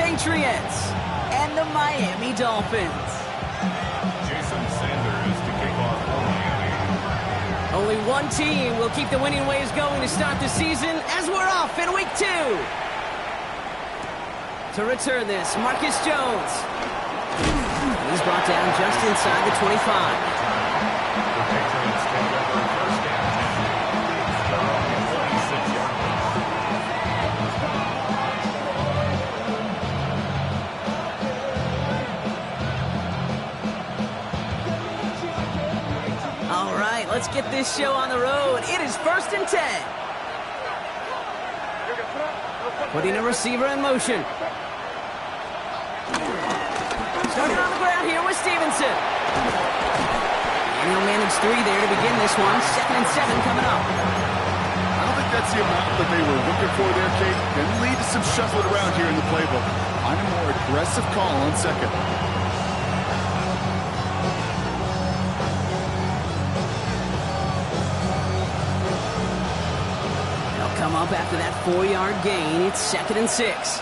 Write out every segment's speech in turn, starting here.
Patriots and the Miami Dolphins. Jason Sanders to kick off for Miami. Only one team will keep the winning waves going to start the season as we're off in week 2. To return this, Marcus Jones. He's brought down just inside the 25. The Patriots take up their first down. They're on the 46-yard line. All right, let's get this show on the road. It is 1st and 10. Putting a receiver in motion. Starting on the ground here with Stevenson. And he'll manage 3 there to begin this one. 2nd and 7 coming up. I don't think that's the amount that they were looking for there, Kate. Can lead to some shuffling around here in the playbook. I'm a more aggressive call on 2nd. They'll come up after that 4-yard gain. It's 2nd and 6.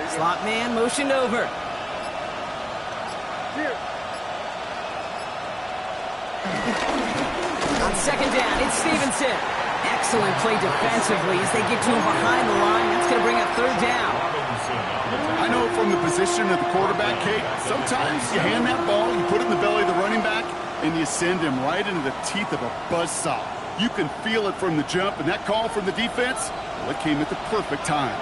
Slot man motioned over. On 2nd down, it's Stevenson. Excellent play defensively as they get to him behind the line. That's going to bring up 3rd down. I know from the position of the quarterback, Kate, sometimes you hand that ball, you put it in the belly of the running back, and you send him right into the teeth of a buzzsaw. You can feel it from the jump, and that call from the defense, well, it came at the perfect time.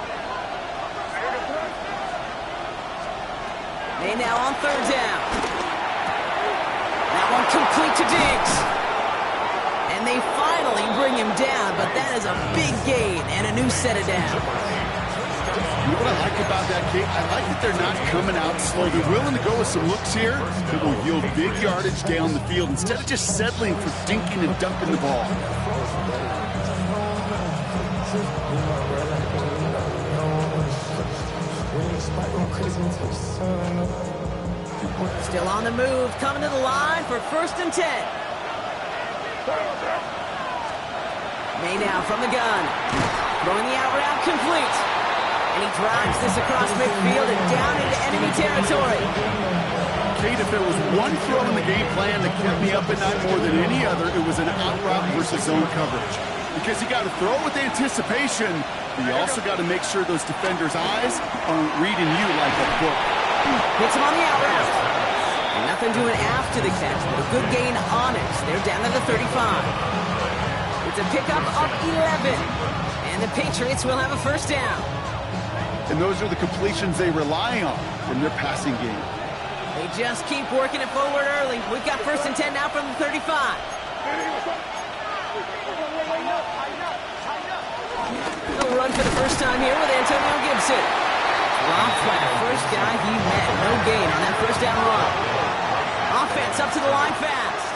They now on 3rd down. That one complete to Diggs. And they finally bring him down, but that is a big gain and a new set of downs. You know what I like about that, Kate? I like that they're not coming out slow. They're willing to go with some looks here that will yield big yardage down the field instead of just settling for dinking and dumping the ball. Still on the move, coming to the line for 1st and 10. May now from the gun. Throwing the out route complete. And he drives this across midfield and down into enemy territory. Kate, if there was one throw in the game plan that kept me up at night more than any other, it was an out route versus zone coverage. Because you got to throw with anticipation, but you also got to make sure those defenders' eyes aren't reading you like a book. Hits him on the out route. And nothing doing after the catch, but a good gain on it. They're down to the 35. It's a pickup of 11. And the Patriots will have a 1st down. And those are the completions they rely on from their passing game. They just keep working it forward early. We've got 1st and 10 now from the 35. He'll run for the first time here with Antonio Gibson. Dropped by the first guy he met. No gain on that 1st down run. Offense up to the line fast.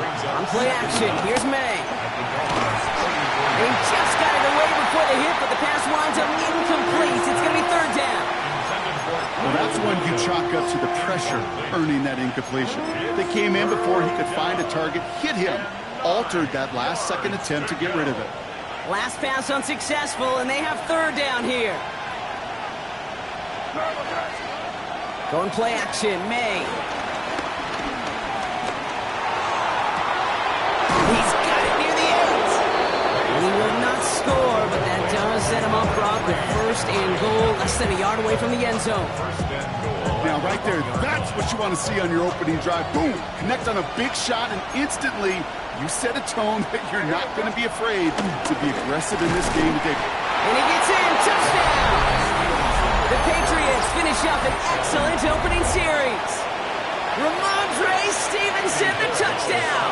On play action, here's May. They just got it away before the hit, but the pass winds up incomplete. It's going to be 3rd down. Well, that's when you chalk up to the pressure earning that incompletion. They came in before he could find a target, hit him, altered that last second attempt to get rid of it. Last pass unsuccessful, and they have 3rd down here. Going play action, May. He's got it near the end. And he will not score, but that does set him up broad with 1st and goal, less than a yard away from the end zone. Now, right there, that's what you want to see on your opening drive. Boom! Connect on a big shot, and instantly you set a tone that you're not going to be afraid to be aggressive in this game today. And he gets in. Touchdown! The Patriots finish up an excellent opening series. Ramondre Stevenson, the touchdown.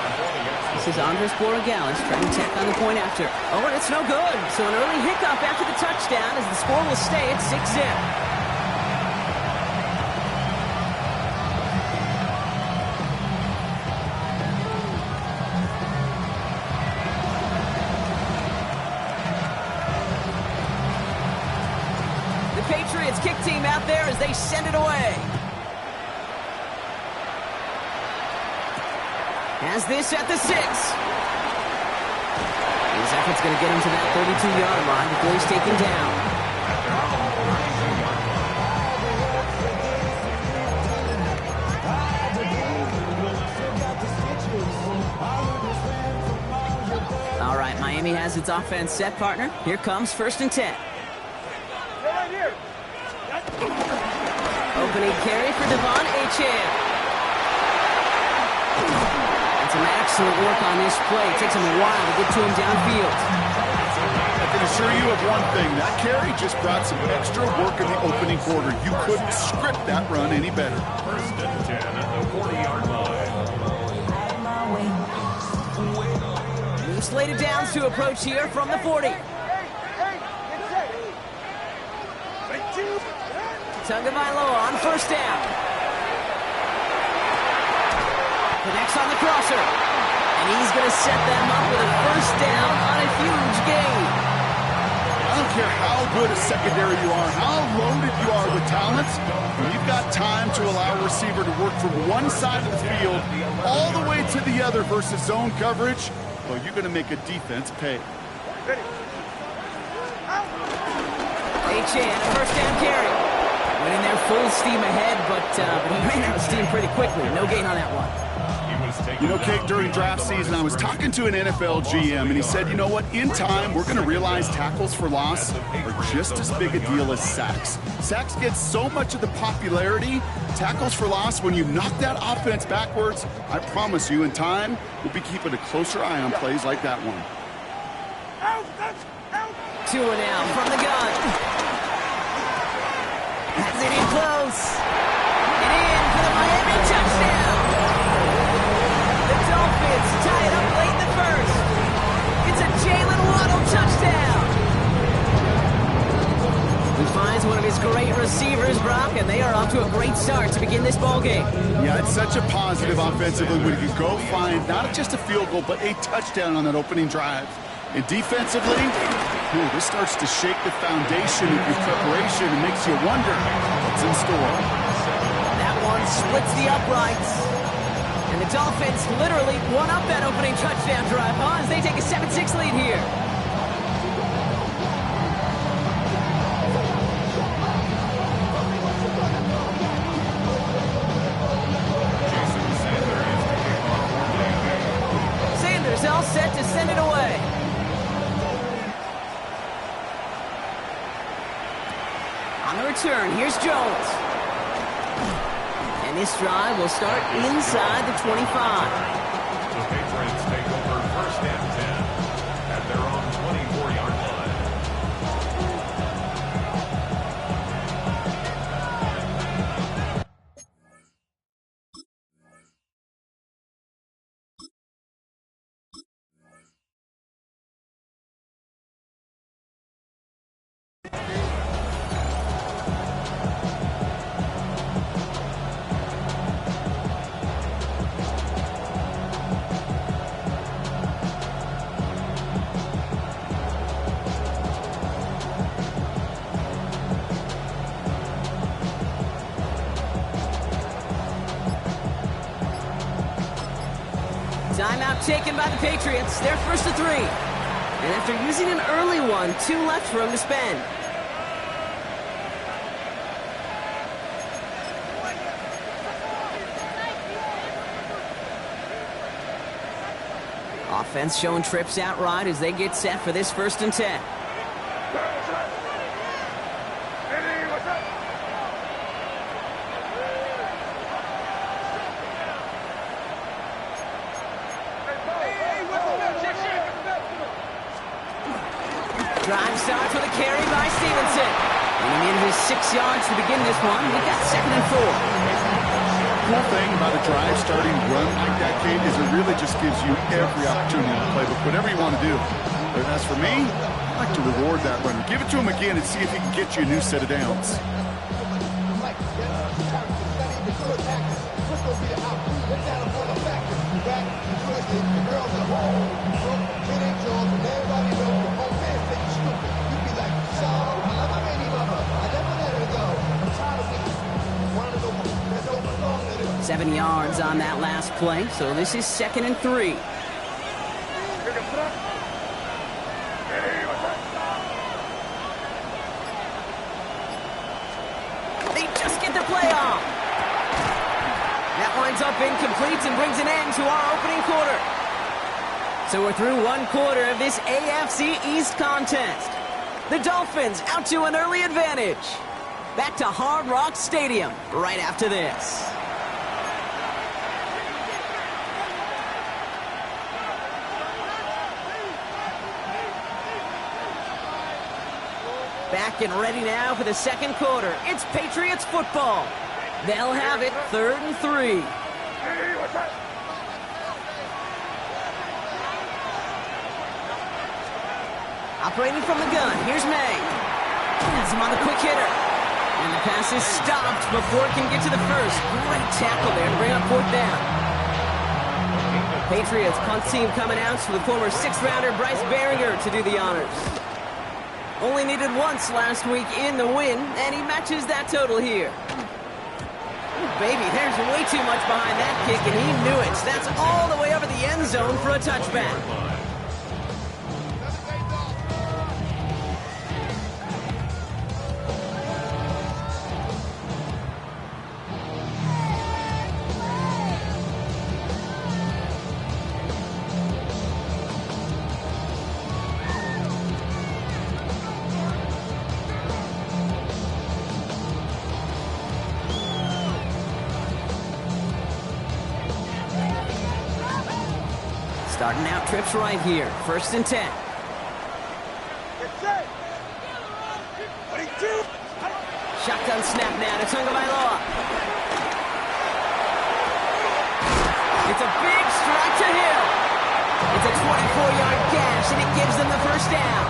This is Andres Borregales trying to tack on the point after. Oh, and it's no good. So an early hiccup after the touchdown as the score will stay at 6-0. Patriots kick team out there as they send it away. Has this at the 6. His effort's going to get him to that 32-yard line before he's taken down. All right, Miami has its offense set, partner. Here comes 1st and 10. Opening carry for Devon Achane. And some excellent work on this play. It takes him a while to get to him downfield. I can assure you of one thing. That carry just brought some extra work in the opening quarter. You couldn't script that run any better. 1st and 10 at the 40-yard line. New slated downs to approach here from the 40. Tagovailoa on 1st down. Connects on the crosser. And he's going to set them up with a 1st down on a huge gain. I don't care how good a secondary you are, how loaded you are with talents, when you've got time to allow a receiver to work from one side of the field all the way to the other versus zone coverage, well, you're going to make a defense pay. Achane, a 1st down carry. Went in there full steam ahead, but he ran out of steam pretty quickly. No gain on that one. You know, Kate, during draft season, I was talking to an NFL GM, and he said, you know what, in time, we're going to realize tackles for loss are just as big a deal as sacks. Sacks get so much of the popularity. Tackles for loss, when you knock that offense backwards, I promise you, in time, we'll be keeping a closer eye on plays like that one. 2 and out from the gun. Has it in close. And in for the Miami touchdown. The Dolphins tie it up late in the 1st. It's a Jalen Waddle touchdown. He finds one of his great receivers, Brock, and they are off to a great start to begin this ballgame. Yeah, it's such a positive offensively when you go find not just a field goal, but a touchdown on that opening drive. And defensively, this starts to shake the foundation of your preparation and makes you wonder what's in store. That one splits the uprights. And the Dolphins literally won up that opening touchdown drive, as they take a 7-6 lead here. Sanders all set to send it away. On the return, here's Jones. And this drive will start inside the 25. The Patriots take over 1st and 10 at their own 24-yard line. Timeout taken by the Patriots. They're 1st to 3. And after using an early one, 2 left for him to spend. Offense showing trips out right as they get set for this 1st and 10. Drive starts with a carry by Stevenson. And in his 6 yards to begin this one. We've got 2nd and 4. Cool thing about a drive starting run like that, Kate, is it really just gives you every opportunity to play with whatever you want to do. But as for me, I like to reward that runner. Give it to him again and see if he can get you a new set of downs. 7 yards on that last play, so this is 2nd and 3. They just get the play off. That winds up incomplete and brings an end to our opening quarter. So we're through one quarter of this AFC East contest. The Dolphins out to an early advantage. Back to Hard Rock Stadium right after this. Back and ready now for the second quarter. It's Patriots football. They'll have it 3rd and 3. Operating from the gun, here's May. Has him on the quick hitter. And the pass is stopped before it can get to the first. Great tackle there to bring up 4th down. Patriots punt team coming out with former 6th-rounder Bryce Baringer to do the honors. Only needed once last week in the win, and he matches that total here. Ooh, baby, there's way too much behind that kick, and he knew it. That's all the way over the end zone for a touchback. Starting out trips right here. 1st and 10. Shotgun snap now to Tagovailoa. It's a big strike to Hill. It's a 24-yard gash, and it gives them the 1st down.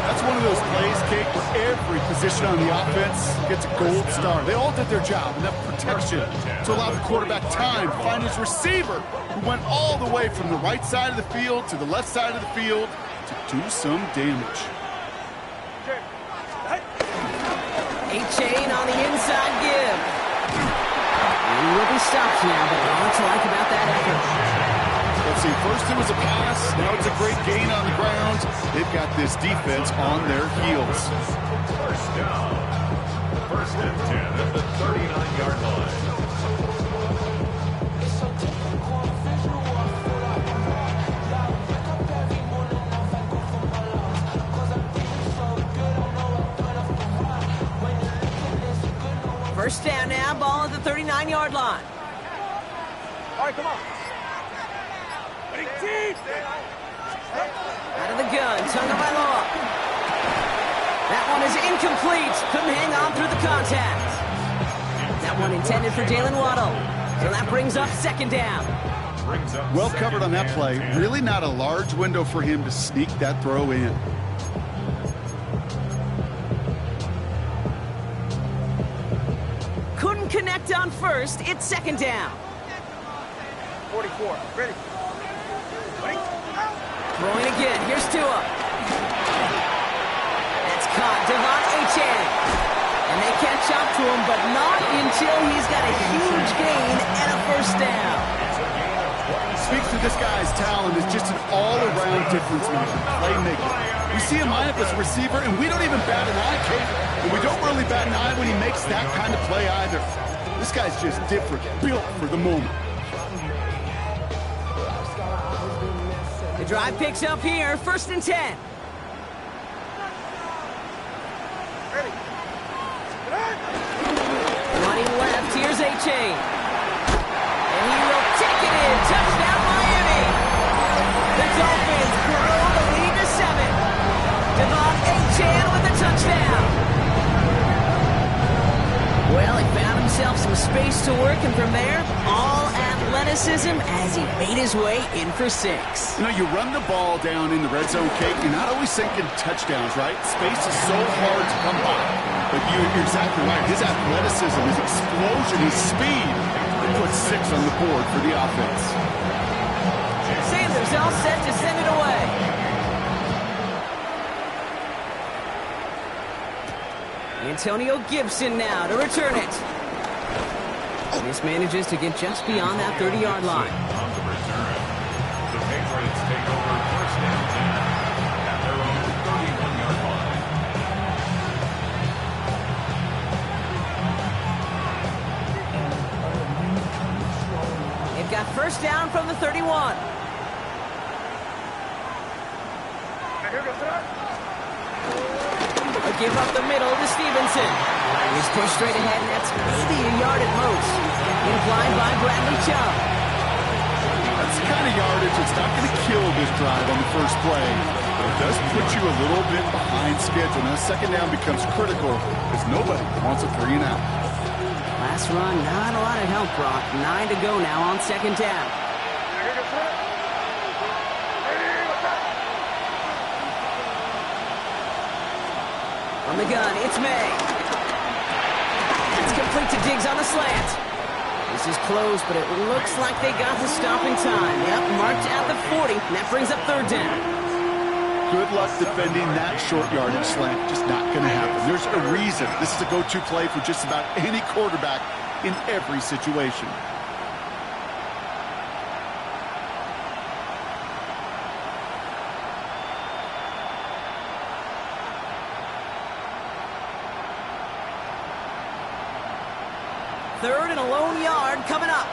That's one of those plays, Kate, where every position on the offense gets a gold star. They all did their job, enough protection to allow the quarterback time to find his receiver, who went all the way from the right side of the field to the left side of the field to do some damage. A-Chain on the inside give. He will be stopped now, but a lot to like about that effort. Let's see, first it was a pass, now it's a great gain on the ground. They've got this defense on their heels. 1st down. 1st and 10 at the 39-yard line. First down now, ball at the 39-yard line. All right, come on. Out of the gun, Tagovailoa. That one is incomplete. Couldn't hang on through the contact. That one intended for Jalen Waddle. So that brings up 2nd down. Well covered on that play. Really not a large window for him to sneak that throw in. Couldn't connect on 1st. It's 2nd down. 44. Ready. Throwing again. Here's Tua. That's caught. Devon A-Chain. And they catch up to him, but not until he's got a huge gain and a 1st down. Speaks to this guy's talent as just an all-around difference maker, playmaker. We see him line up as a receiver, and we don't even bat an eye, Kate. And we don't really bat an eye when he makes that kind of play either. This guy's just different, built for the moment. The drive picks up here, 1st and 10. Ready. Running left, here's A-Chain. And he will take it in. Touchdown, Miami. The Dolphins grow the lead to 7. Devon A-Chain with the touchdown. Well, he found himself some space to work, and from there, all athleticism as he made his way in for 6. You know, you run the ball down in the red zone, Kate, you're not always thinking touchdowns, right? Space is so hard to come by. But you're exactly right. His athleticism, his explosion, his speed, he puts 6 on the board for the offense. Sanders all set to send it away. Antonio Gibson now to return it. This manages to get just beyond that 30-yard line. On the return. The Patriots take over first and 10 at their own 31-yard line. They've got first down from the 31. A give up the middle to Stevenson. He's pushed straight ahead, and that's maybe a yard at most. Inclined by Bradley Chubb. That's the kind of yardage that's not going to kill this drive on the first play, but it does put you a little bit behind schedule. Now, second down becomes critical because nobody wants a 3 and out. Last run, not a lot of help, Brock. 9 to go now on second down. From the gun, it's May. It's complete to Diggs on the slant. This is close, but it looks like they got the stop in time. Yep, marked at the 40, and that brings up third down. Good luck defending that short yardage slant. Just not going to happen. There's a reason this is a go-to play for just about any quarterback in every situation. Third and a lone yard coming up.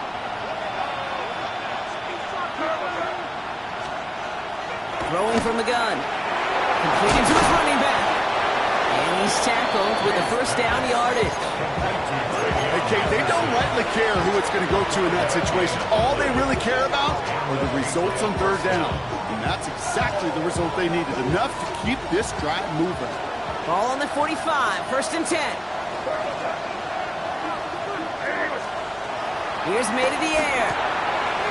Throwing from the gun. Completing to his running back. And he's tackled with a first down yardage. Hey, Kate, they don't rightly care who it's going to go to in that situation. All they really care about are the results on third down. And that's exactly the result they needed. Enough to keep this drive moving. Ball on the 45, first and 10. Here's May to the air.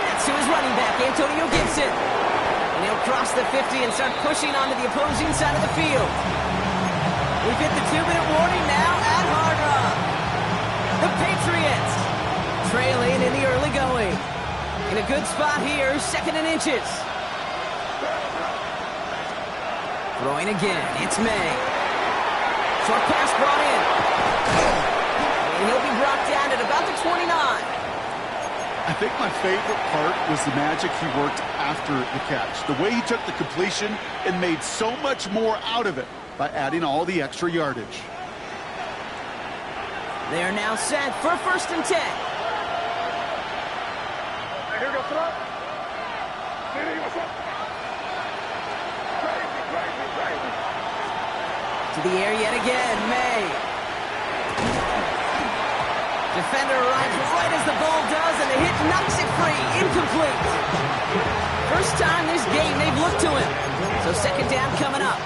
That's to his running back, Antonio Gibson. And he'll cross the 50 and start pushing onto the opposing side of the field. We've hit the 2-minute warning now at Hard Rock. The Patriots trailing in the early going. In a good spot here, second and inches. Throwing again, it's May. Short pass brought in. And he'll be brought down at about the 29. I think my favorite part was the magic he worked after the catch. The way he took the completion and made so much more out of it by adding all the extra yardage. They are now set for first and 10. Here goes throw. To the air yet again, May. Defender arrives right as the ball does, and the hit knocks it free. Incomplete. First time this game they've looked to him. So second down coming up.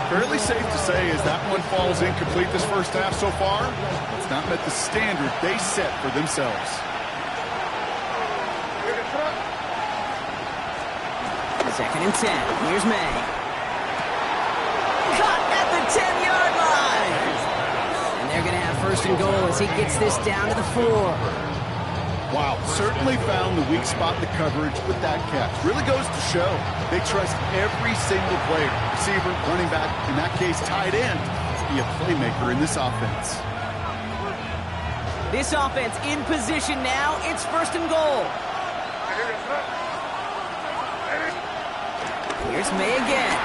Fairly safe to say as that one falls incomplete this first half so far, it's not met the standard they set for themselves. Second and 10. Here's May. Caught at the 10-yard line. And they're going to have first and goal as he gets this down to the 4. Wow, certainly found the weak spot in the coverage with that catch. Really goes to show they trust every single player, receiver, running back, in that case tight end, to be a playmaker in this offense. This offense in position now. It's first and goal. Here's May again.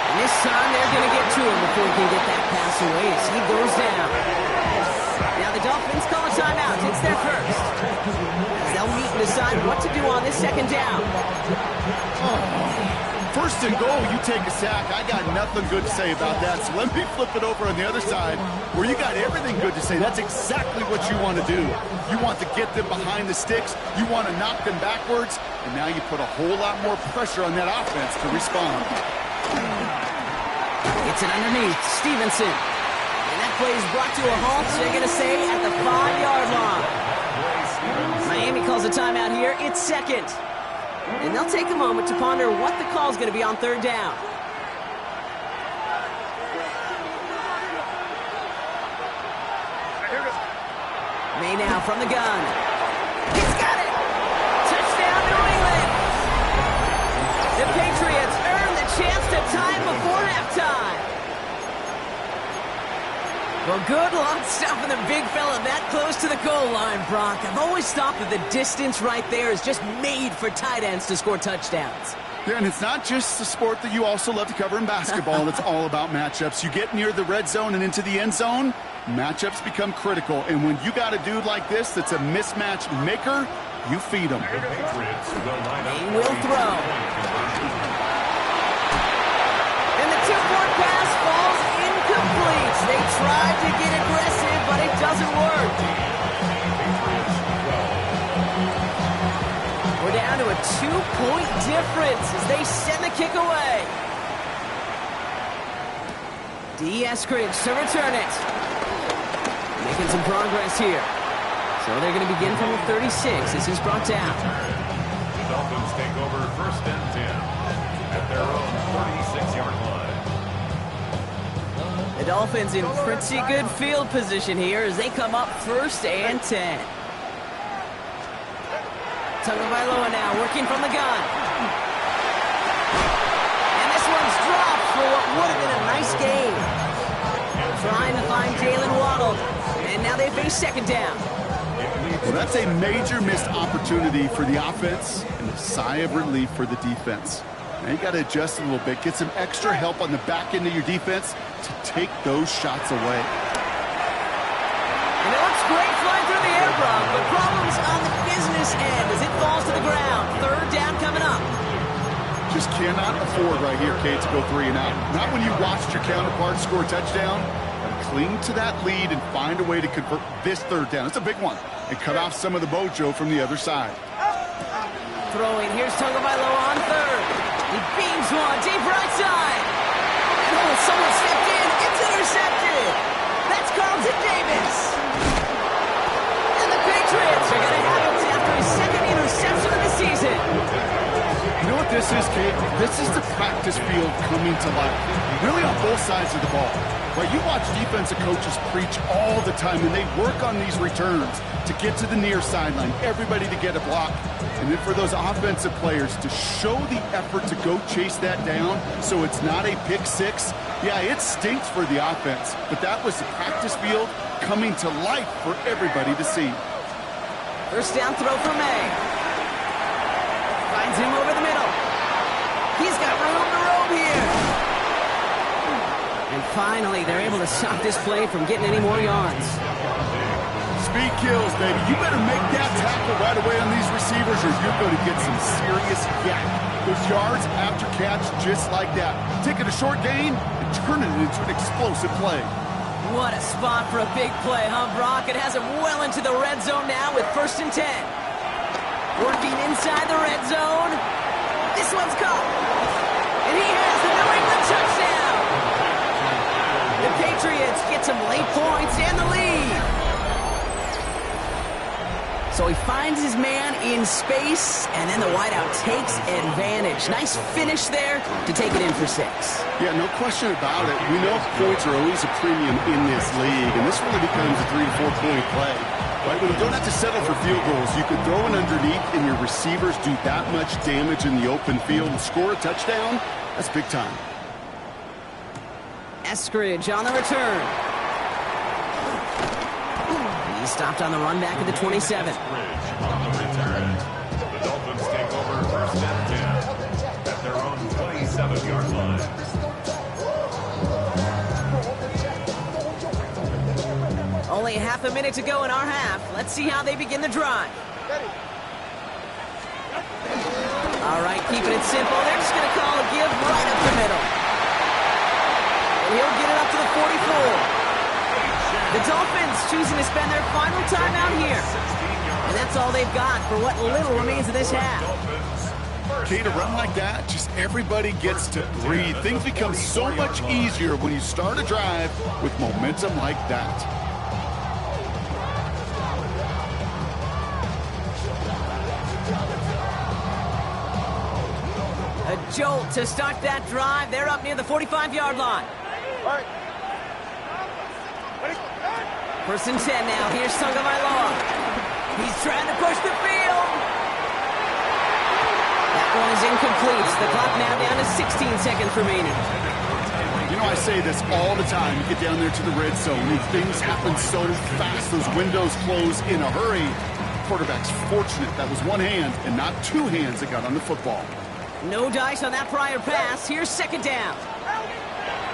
And this time they're going to get to him before he can get that pass away as he goes down. Now the Dolphins call a timeout. It's their first. As they'll meet and decide what to do on this second down. First and goal, you take a sack. I got nothing good to say about that. So let me flip it over on the other side where you got everything good to say. That's exactly what you want to do. You want to get them behind the sticks. You want to knock them backwards. And now you put a whole lot more pressure on that offense to respond. It's an underneath. Stevenson. And that play is brought to a halt, so they're going to say at the 5-yard line. Miami calls a timeout here. It's second. And they'll take a moment to ponder what the call is going to be on third down. May now from the gun. He's got it! Touchdown, New England! The Patriots earn the chance to tie before halftime. Well, good luck stopping the big fella that close to the goal line, Brock. I've always thought that the distance right there is just made for tight ends to score touchdowns. Yeah, and it's not just a sport that you also love to cover in basketball. It's all about matchups. You get near the red zone and into the end zone, matchups become critical. And when you got a dude like this that's a mismatch maker, you feed him. He will throw. And the two-point pass falls incomplete. They tried to get aggressive, but it doesn't work. We're down to a 2-point difference as they send the kick away. D. Eskridge to return it. Making some progress here. So they're going to begin from the 36. This is brought down. The Dolphins take over 1st and 10 at their own 36-yard line. The Dolphins in pretty good field position here as they come up 1st and 10. Tagovailoa now working from the gun. And this one's dropped for what would have been a nice game. Trying to find Jalen Waddle. And now they face 2nd down. Well, that's a major missed opportunity for the offense and a sigh of relief for the defense. Now you got to adjust a little bit, get some extra help on the back end of your defense to take those shots away. And it looks great flying through the air, Brock, but problems on the business end as it falls to the ground. 3rd down coming up. Just cannot afford right here, Kate, to go 3 and out. Not when you watched your counterpart score a touchdown. Cling to that lead and find a way to convert this 3rd down. It's a big one. And cut off some of the mojo from the other side. Throwing, here's Tagovailoa on 3rd. He beams one, deep right side. Oh, someone stepped in. It's intercepted. That's Carlton Davis. And the Patriots are going to have it after his 2nd interception of the season. You know what this is, Kate? This is the practice field coming to life. Really on both sides of the ball. Right, you watch defensive coaches preach all the time, and they work on these returns to get to the near sideline, everybody to get a block. And then for those offensive players to show the effort to go chase that down so it's not a pick 6. Yeah, it stinks for the offense, but that was the practice field coming to life for everybody to see. 1st down throw for May. Finds him over the middle. He's got room to roam here. And finally, they're able to stop this play from getting any more yards. Speed kills, baby. You better make that tackle right away on these receivers or you're going to get some serious yak. Those yards after catch just like that. Taking a short gain and turning it into an explosive play. What a spot for a big play, huh, Brock? It has him well into the red zone now with 1st and 10. Working inside the red zone. This one's caught. And he has the New England touchdown. The Patriots get some late points and the lead. So he finds his man in space, and then the wideout takes advantage. Nice finish there to take it in for 6. Yeah, no question about it. We know points are always a premium in this league, and this really becomes a 3 to 4 point play. Right? When you don't have to settle for field goals, you can throw it underneath, and your receivers do that much damage in the open field and score a touchdown. That's big time. Eskridge on the return. He stopped on the run back at the 27. Eskridge on the return. The Dolphins take over 1st and 10 at their own 27-yard line. Only half a minute to go in our half. Let's see how they begin the drive. All right, keeping it simple. They're just going to call a give right up the middle. He'll get it up to the 44. The Dolphins choosing to spend their final timeout here. And that's all they've got for what little remains of this half. Okay, to run like that, just everybody gets to breathe. Things become so much easier when you start a drive with momentum like that. A jolt to start that drive. They're up near the 45-yard line. All right. Ready? 1st and 10 now. Here's Tagovailoa. He's trying to push the field. That one is incomplete. The clock now down to 16 seconds remaining. You know, know I say this all the time. You get down there to the red zone, and things happen so fast. Those windows close in a hurry. Quarterback's fortunate that was one hand and not two hands that got on the football. No dice on that prior pass. Here's second down.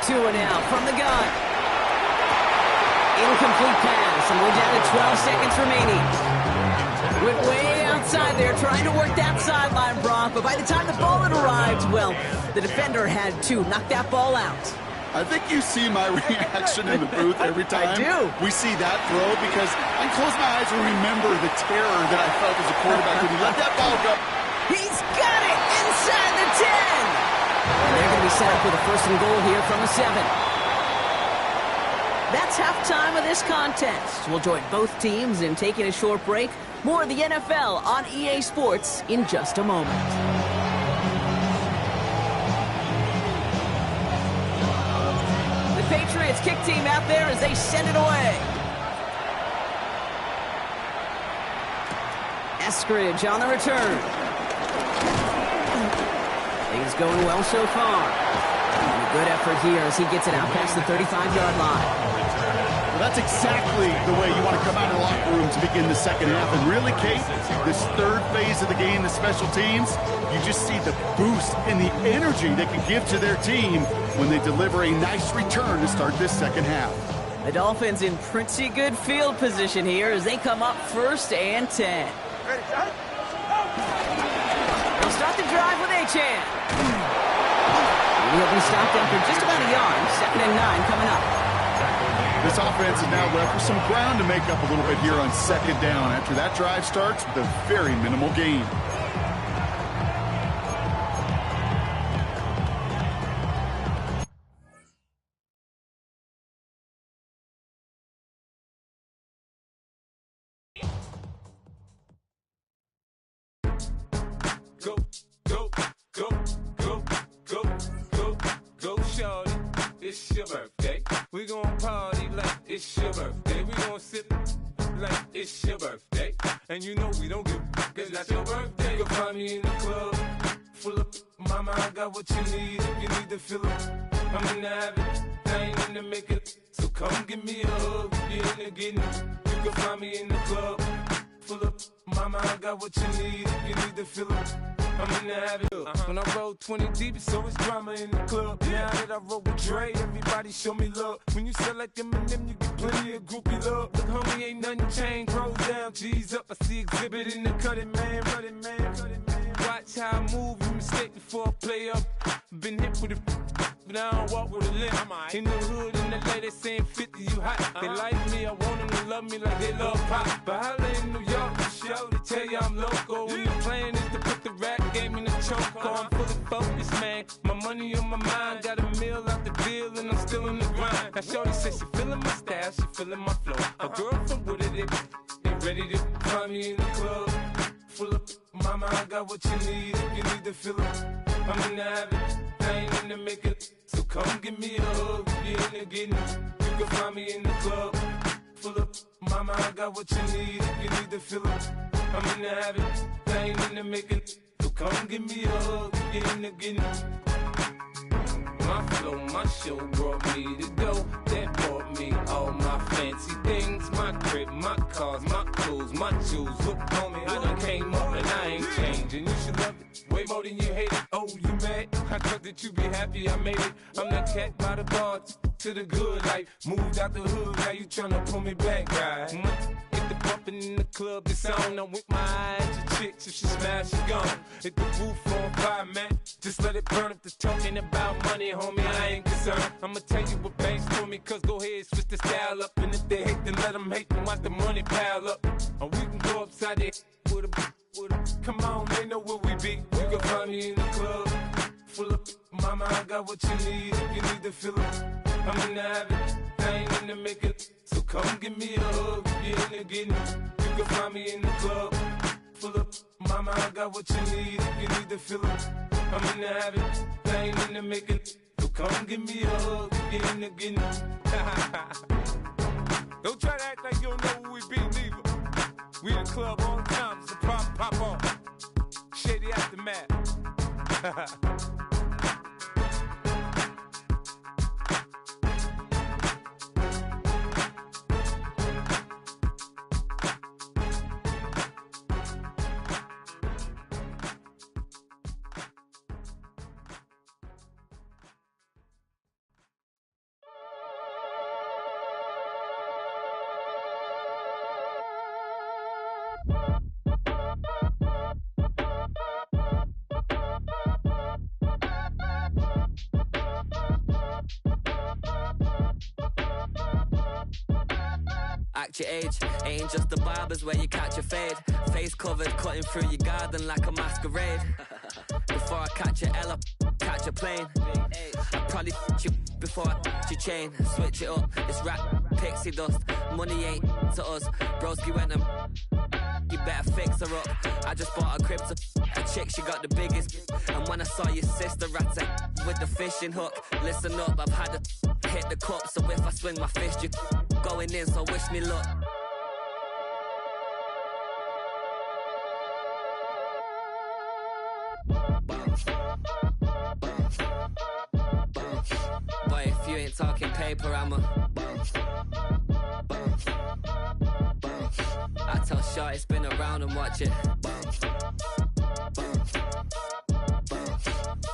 2 and out from the gun. Incomplete pass, and we're down to 12 seconds remaining. Went way outside there, trying to work that sideline, Brock, but by the time the ball had arrived, well, the defender had to knock that ball out. I think you see my reaction in the booth every time I do. we see that throw, because I can close my eyes and remember the terror that I felt as a quarterback when he let that ball go. He's got it inside the 10. And they're going to be set up with a first and goal here from the 7. That's halftime of this contest. We'll join both teams in taking a short break. More of the NFL on EA Sports in just a moment. The Patriots kick team out there as they send it away. Eskridge on the return. Things going well so far. And a good effort here as he gets it out past the 35-yard line. Well, that's exactly the way you want to come out of the locker room to begin the second half. And really, Kate, this third phase of the game, the special teams, you just see the boost and the energy they can give to their team when they deliver a nice return to start this second half. The Dolphins in pretty good field position here as they come up 1st and 10. Ready, shot. They'll start the drive with Achane. He'll be stopped after just about a yard. 2nd and 9 coming up. This offense is now left with some ground to make up a little bit here on second down after that drive starts with a very minimal gain. Go, go, go, go, go, go, go, shorty. It's your birthday. We gon' party like it's your birthday. We gon' sip like it's your birthday. And you know we don't give cause that's your birthday. You'll find me in the club, full of mama, I got what you need. If you need to fill it, I'm in the habit, I ain't in the make it. So come give me a hug, if you're in the getting. You can find me in the club, full of mama, I got what you need. If you need to fill it, I'm in the habit. When I roll 20 deep, it's always drama in the club. Now that I roll with Dre, everybody show me love. When you sell like Eminem, you get plenty of groupie love. Look, homie, ain't nothing changed. Rolls down, G's up. I see exhibit in the cutting, man. Running, man. Watch how I move, you mistake before I play up. Been hit with a but I don't walk with a limp. In the hood, in the LA, they saying 50, you hot. They like me, I want them to love me like they love pop. But holla in New York, the show, they tell you I'm local. When the plan is to put the rap game in the choke. I'm fully focused, man. My money on my mind, got a meal out the deal, and I'm still in the grind. Now shorty says she feeling my style, she feeling my flow. A girl from Wooded, they ready to find me in the club. Full of mama, I got what you need. If you need to fill it, I'm in the habit, I ain't in the make it. So come give me a hug, if you're in the getting. You can find me in the club, full of mama, I got what you need. If you need to fill it, I'm in the habit, I ain't in the make it. So come give me a hug, if you're in the getting. My flow, my show brought me to go. That brought me all my fancy things. My crib, my cars, my clothes, my shoes. Look, homie, I done came up and I ain't changing. You should love it way more than you hate it. Oh, you mad? I thought that you be happy I made it. I'm that cat by the bar to the good life. Moved out the hood, now you tryna pull me back, right? Get the bumpin' in the club, it's on. I'm with my eyes to chicks. If she smash, she gone. Hit the roof on fire, man. Just let it burn. If they're talking about money, homie, I ain't concerned. I'ma tell you what banks for me, cause go ahead, switch the style up. And if they hate, then let them hate, then watch the money pile up. Or we can go upside there with a. Come on, they know where we be. You can find me in the club, full of mama, I got what you need. If you need to fill it, I'm in the habit, I ain't in the make it. So come give me a hug, if you're in the getting. You can find me in the club, full of mama, I got what you need. If you need to fill it, I'm in the habit, I ain't in the make it. So come give me a hug, if you're in the getting. Don't try to act like you don't know where we be, neither. We in the club all the time, it's a pop on. Shady Aftermath. match your age. Ain't just the barbers where you catch a fade. Face covered, cutting through your garden like a masquerade. Before I catch a L up, catch a plane. I probably you before I your chain. Switch it up, it's rap, pixie dust. Money ain't to us. Broski went and you better fix her up. I just bought a crib to a chick, she got the biggest. And when I saw your sister rat with the fishing hook, listen up, I've had to hit the cup. So if I swing my fist, you going in, so wish me luck. Boy, if you ain't talking paper, I'm a I tell shorty spin around and watch it.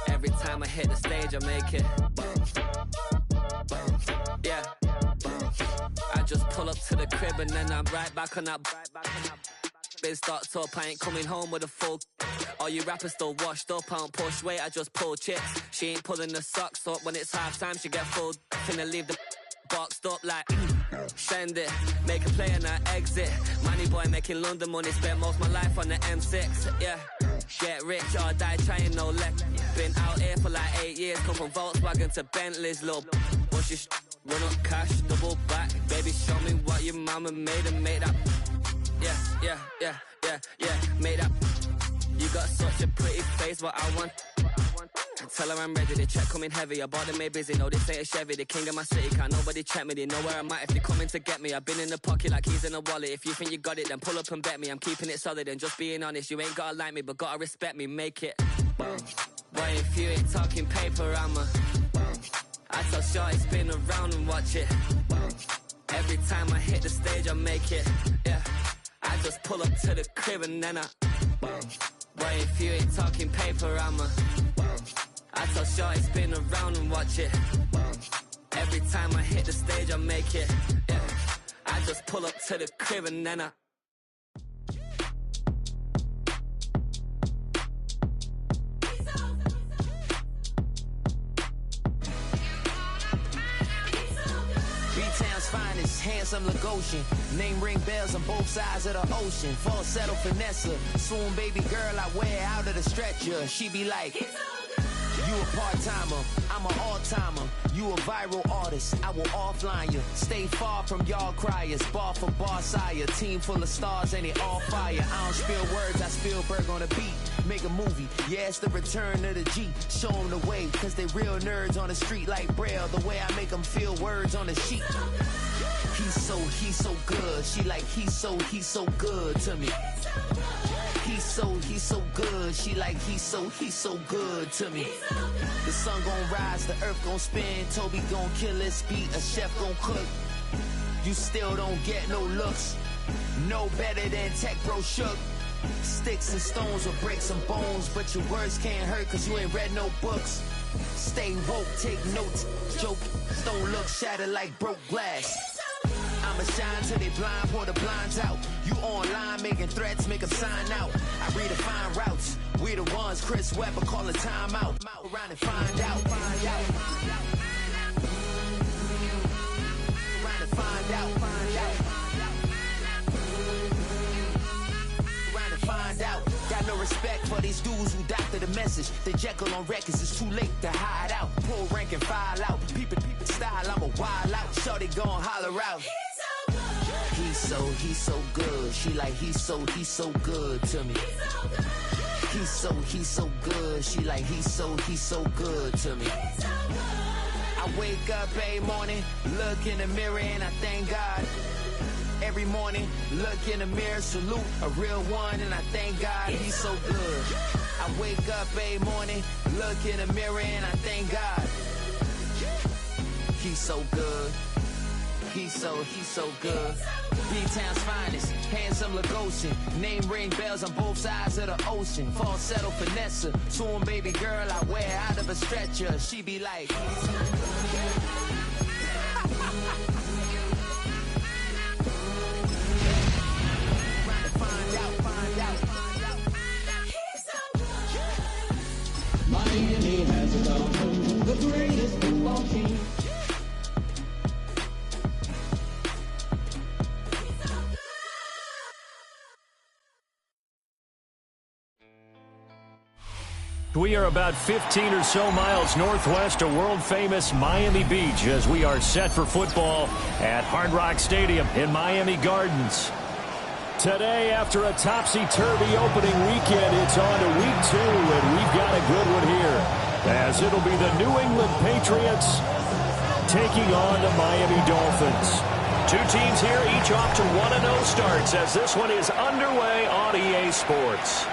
Every time I hit the stage, I make it. Yeah. I just pull up to the crib and then I'm right back on that. Been starts up, I ain't coming home with a full. All you rappers still washed up, I don't push weight, I just pull chips. She ain't pulling the socks up when it's half time, she get full. Finna leave the boxed up like send it, make a play and I exit. Money boy making London money, spent most of my life on the M6. Yeah, get rich or die trying, no leg. Been out here for like 8 years, come from Volkswagen to Bentley's, little. What's your run up cash, double back. Baby, show me what your mama made and made up. Yeah, made up. You got such a pretty face, what I want. Tell her I'm ready, the check coming heavy. I bought them made busy, no this ain't a Chevy. The king of my city, can't nobody check me. They know where I'm at if they coming to get me. I've been in the pocket like keys in a wallet. If you think you got it, then pull up and bet me. I'm keeping it solid and just being honest. You ain't gotta like me, but gotta respect me, make it. Boy, if you ain't talking paper, I'm a I tell shorty spin around and watch it. Every time I hit the stage, I make it. Yeah, I just pull up to the crib and then I Boy, if you ain't talking paper, I'm a I tell shorty spin around and watch it. Every time I hit the stage, I make it. Yeah, I just pull up to the crib and then I B-Town's finest, handsome Lagosian. Name ring bells on both sides of the ocean. Falsetto Vanessa, soon baby girl I wear out of the stretcher. She be like, you a part-timer, I'm an all-timer. You a viral artist, I will offline you. Stay far from y'all criers, bar for bar sire. Team full of stars and they all fire. I don't spill words, I Spielberg on a beat. Make a movie, yeah, it's the return of the G. Show them the way, cause they real nerds on the street like Braille. The way I make them feel words on the sheet. He's so good. She like, he's so good to me. He's so good. She like, he's so good to me. The sun gon' rise, the earth gon' spin. Toby gon' kill this beat, a chef gon' cook. You still don't get no looks. No better than Tech Bro Shook. Sticks and stones will break some bones, but your words can't hurt cause you ain't read no books. Stay woke, take notes, joke, don't look shattered like broke glass. I'ma shine till they blind, pour the blinds out. You online making threats, make them sign out. I redefine routes, we the ones Chris Webber call a timeout. Around and find out. Around and find out. Find out. Got no respect for these dudes who doctor the message. The Jekyll on records, it's too late to hide out. Pull rank and file out. Peep style, I'm a wild out. Shorty gon' holler out. He's so good. She like, he's so good to me. He's so good. She like, he's so good to me. I wake up every morning, look in the mirror and I thank God. Every morning, look in the mirror, salute a real one, and I thank God he's so good. I wake up every morning, look in the mirror, and I thank God he's so good. He's so good. B-Town's finest, handsome Lagosian. Name ring bells on both sides of the ocean. Falsetto Vanessa, soon baby girl I wear out of a stretcher. She be like. Miami has it all, the greatest football team. We are about 15 or so miles northwest of world-famous Miami Beach as we are set for football at Hard Rock Stadium in Miami Gardens. Today, after a topsy-turvy opening weekend, it's on to week 2, and we've got a good one here, as it'll be the New England Patriots taking on the Miami Dolphins. Two teams here, each off to 1-0 starts, as this one is underway on EA Sports.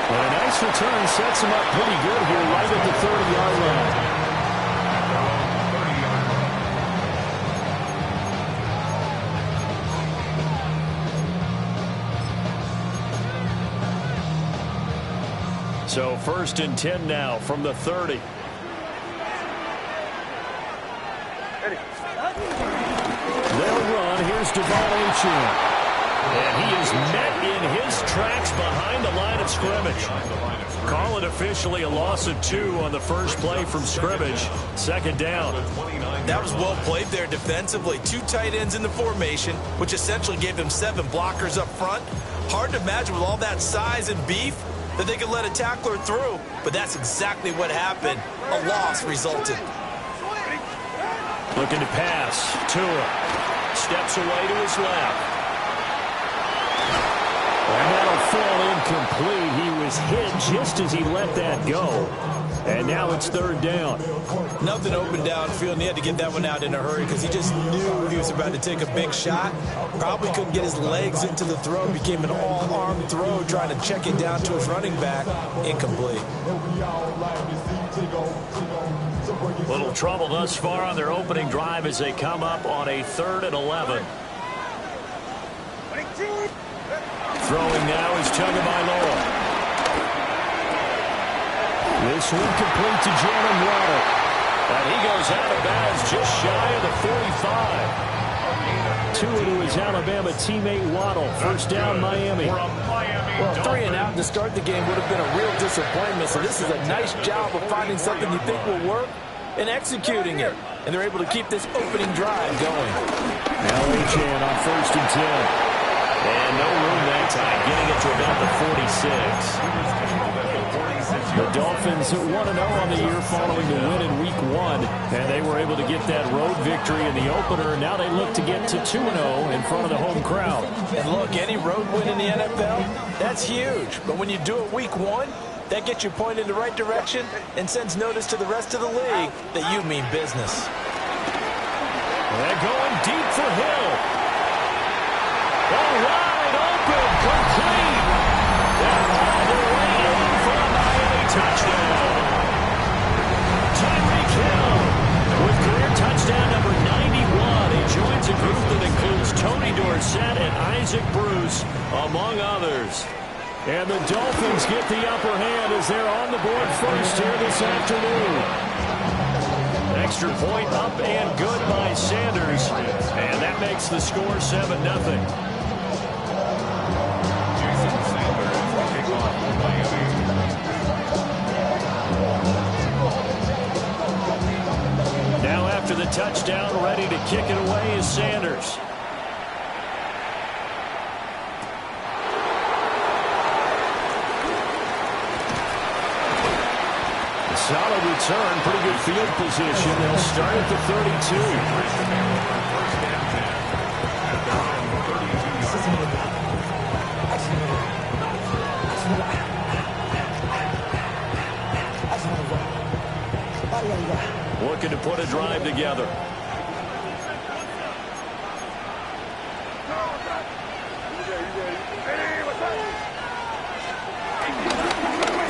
And a nice return sets him up pretty good here, right at the 30-yard line. So 1st and 10 now from the 30. They'll run. Here's Devon Achane. And he is met in his tracks behind the line of scrimmage. Call it officially a loss of 2 on the first play from scrimmage. 2nd down. That was well played there defensively. 2 tight ends in the formation, which essentially gave them 7 blockers up front. Hard to imagine with all that size and beef that they could let a tackler through, but that's exactly what happened. A loss resulted. Looking to pass. Tua steps away to his left. And that'll fall incomplete. He was hit just as he let that go. And now it's 3rd down. Nothing open downfield, and he had to get that one out in a hurry because he just knew he was about to take a big shot. Probably couldn't get his legs into the throw. Became an all-arm throw, trying to check it down to his running back. Incomplete. Little trouble thus far on their opening drive as they come up on a 3rd and 11. Throwing now is Tagovailoa. This one complete to Jalen Waddle. And he goes out of bounds just shy of the 45. Tua to his Alabama teammate Waddle. 1st down, Miami. Well, 3 and out to start the game would have been a real disappointment. So this is a nice job of finding something you think will work and executing it. And they're able to keep this opening drive going. Now Achane on 1st and 10. And no room that time, getting it to about the 46. The Dolphins 1-0 on the year following the win in Week 1, and they were able to get that road victory in the opener. Now they look to get to 2-0 in front of the home crowd. And look, any road win in the NFL, that's huge. But when you do it Week 1, that gets you pointed in the right direction and sends notice to the rest of the league that you mean business. They're going deep for Hill. All wide open, complete. Touchdown. Tyreek Hill with career touchdown number 91. He joins a group that includes Tony Dorsett and Isaac Bruce, among others. And the Dolphins get the upper hand as they're on the board first here this afternoon. Extra point up and good by Sanders. And that makes the score 7-0. After the touchdown, ready to kick it away is Sanders. A solid return, pretty good field position. They'll start at the 32. Looking to put a drive together.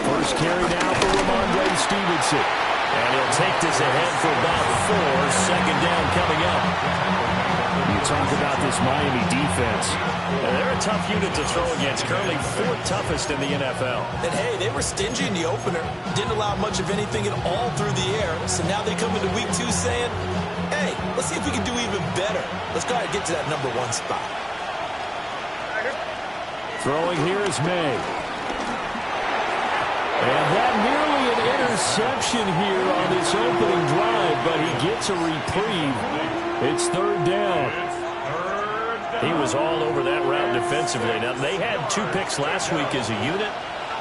First carry now for Ramondre Stevenson. And he'll take this ahead for about 4. 2nd down coming up. You talk about this Miami defense. They're a tough unit to throw against. Currently 4th toughest in the NFL. And hey, they were stingy in the opener. Didn't allow much of anything at all through the air. So now they come into Week 2 saying, hey, let's see if we can do even better. Let's go ahead and get to that number 1 spot. Throwing here is May. And that nearly an interception here on this opening drive, but he gets a reprieve. It's 3rd down. He was all over that route defensively. defensively. Now, they had 2 picks last week as a unit.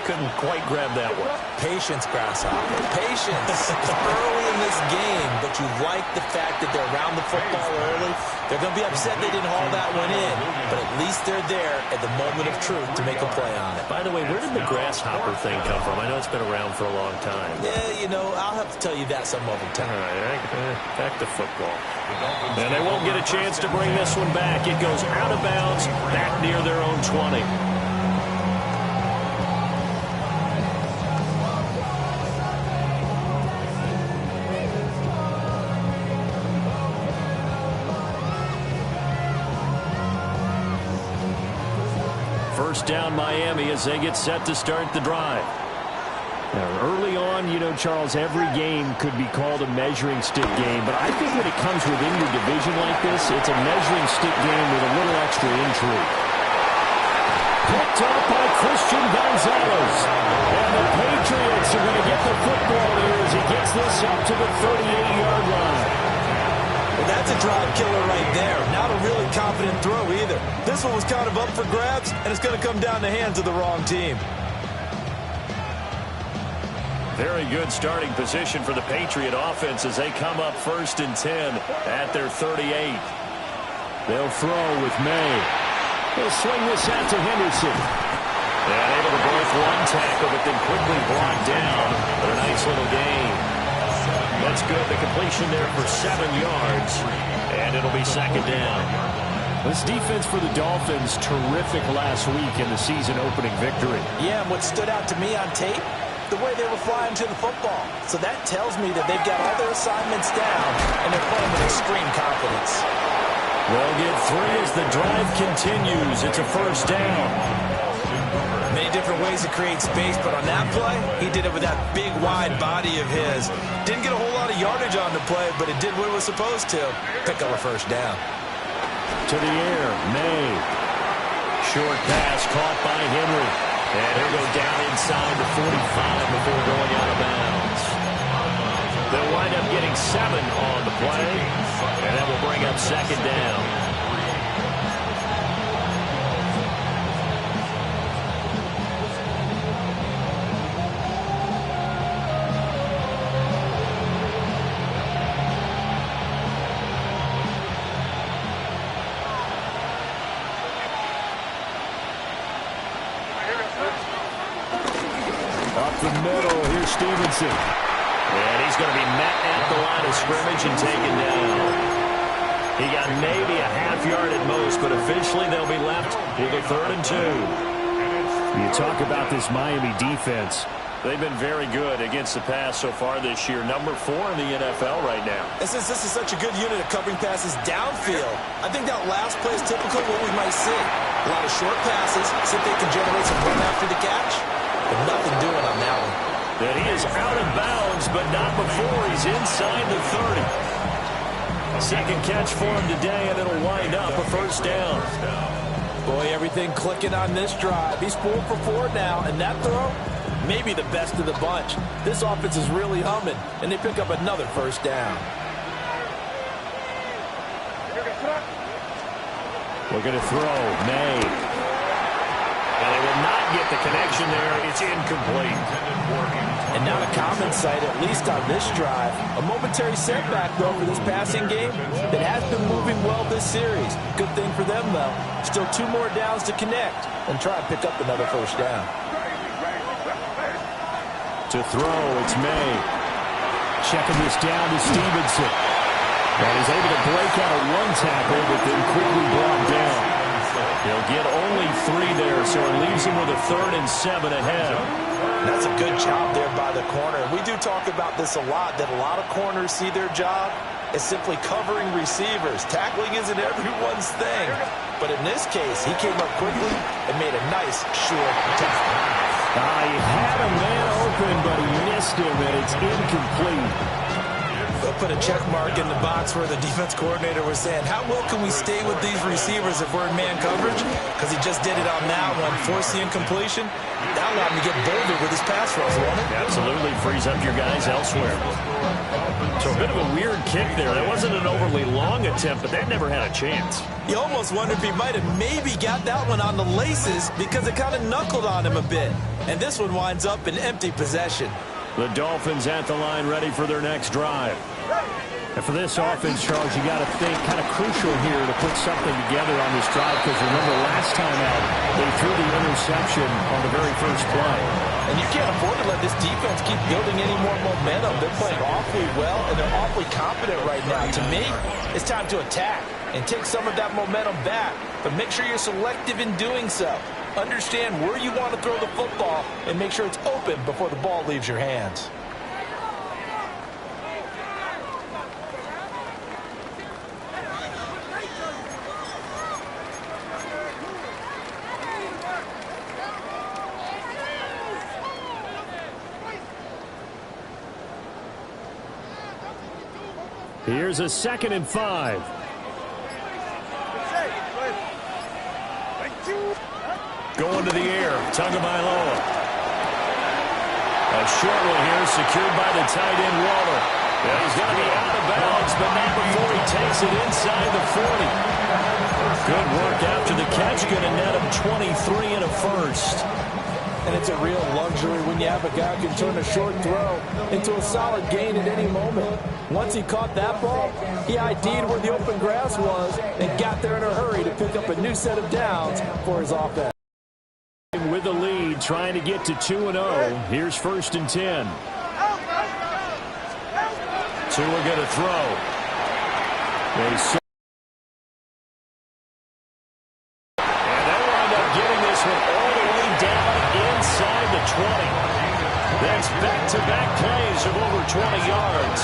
Couldn't quite grab that one. Patience, Grasshopper. Patience. It's early in this game, but you like the fact that they're around the football early. They're going to be upset they didn't haul that one in, but at least they're there at the moment of truth to make a play on it. By the way, where did the grasshopper thing come from? I know it's been around for a long time. Yeah, I'll have to tell you that some other time. All right, back to football. And they won't get a chance to bring this one back. It goes out of bounds, back near their own 20. First down Miami as they get set to start the drive. Now, early on, Charles, every game could be called a measuring stick game, but I think when it comes within your division like this, it's a measuring stick game with a little extra intrigue. Picked up by Christian Gonzalez. And the Patriots are going to get the football here as he gets this up to the 38-yard line. Well, that's a drive killer right there. Not a really confident throw either. This one was kind of up for grabs, and it's going to come down the hands of the wrong team. Very good starting position for the Patriot offense as they come up 1st and 10 at their 38. They'll throw with May. They'll swing this out to Henderson. And able to break one tackle, but then quickly brought down. But a nice little gain. That's good. The completion there for 7 yards. And it'll be 2nd down. This defense for the Dolphins, terrific last week in the season-opening victory. Yeah, and what stood out to me on tape, the way they were flying to the football. So that tells me that they've got all their assignments down, and they're playing with extreme confidence. They'll get 3 as the drive continues. It's a 1st down. Many different ways to create space, but on that play, he did it with that big, wide body of his. Didn't get a whole lot of yardage on the play, but it did what it was supposed to. Pick up a 1st down. To the air, May. Short pass caught by Henry. And he'll go down inside the 45 before going out of bounds. They'll wind up getting 7 on the play, and that will bring up 2nd down. Up the middle, here's Stevenson. And he's going to be met at the line of scrimmage and taken down. He got maybe a half yard at most, but officially they'll be left with a 3rd and 2. You talk about this Miami defense. They've been very good against the pass so far this year. Number 4 in the NFL right now. This is such a good unit of covering passes downfield. I think that last play is typically what we might see. A lot of short passes, so that they can generate some run after the catch. But nothing doing on that one. That he is out of bounds, but not before he's inside the 30. Second catch for him today, and it'll wind up a 1st down. Boy, everything clicking on this drive. He's 4 for 4 now, and that throw, maybe the best of the bunch. This offense is really humming, and they pick up another 1st down. Looking to throw, May. And they will not get the connection there. It's incomplete. And not a common sight, at least on this drive. A momentary setback, though, for this passing game that has been moving well this series. Good thing for them, though. Still 2 more downs to connect and try and pick up another 1st down. To throw, it's May. Checking this down to Stevenson. And he's able to break out of one tackle, but then quickly brought down. He'll get only 3 there, so it leaves him with a 3rd and 7 ahead. That's a good job there by the corner. We do talk about this a lot, that a lot of corners see their job as simply covering receivers. Tackling isn't everyone's thing. But in this case, he came up quickly and made a nice, short tackle. He had a man open, but he missed him, and it's incomplete. The put a check mark in the box where the defense coordinator was saying, how well can we stay with these receivers if we're in man coverage? Because he just did it on that one, forced the incompletion. That allowed him to get bolder with his pass rush, won't it? Absolutely frees up your guys elsewhere. So a bit of a weird kick there. That wasn't an overly long attempt, but that never had a chance. You almost wonder if he might have maybe got that one on the laces because it kind of knuckled on him a bit. And this one winds up in empty possession. The Dolphins at the line ready for their next drive. And for this offense, Charles, you got to think kind of crucial here to put something together on this drive because remember last time out, they threw the interception on the very first play. And you can't afford to let this defense keep building any more momentum. They're playing awfully well, and they're awfully confident right now. To me, it's time to attack and take some of that momentum back. But make sure you're selective in doing so. Understand where you want to throw the football and make sure it's open before the ball leaves your hands. Here's a 2nd and 5. Going to the air, Tagovailoa. A short one here, secured by the tight end Waller. Yeah, he's going to be out of bounds, but not before he takes it inside the 40. Good work after the catch, going to net him 23 and a first. And it's a real luxury when you have a guy who can turn a short throw into a solid gain at any moment. Once he caught that ball, he ID'd where the open grass was and got there in a hurry to pick up a new set of downs for his offense. With the lead, trying to get to 2-0. Here's 1st and 10. Tua going to throw. And they wind up getting this one all the way down inside the 20. That's back-to-back plays of over 20 yards.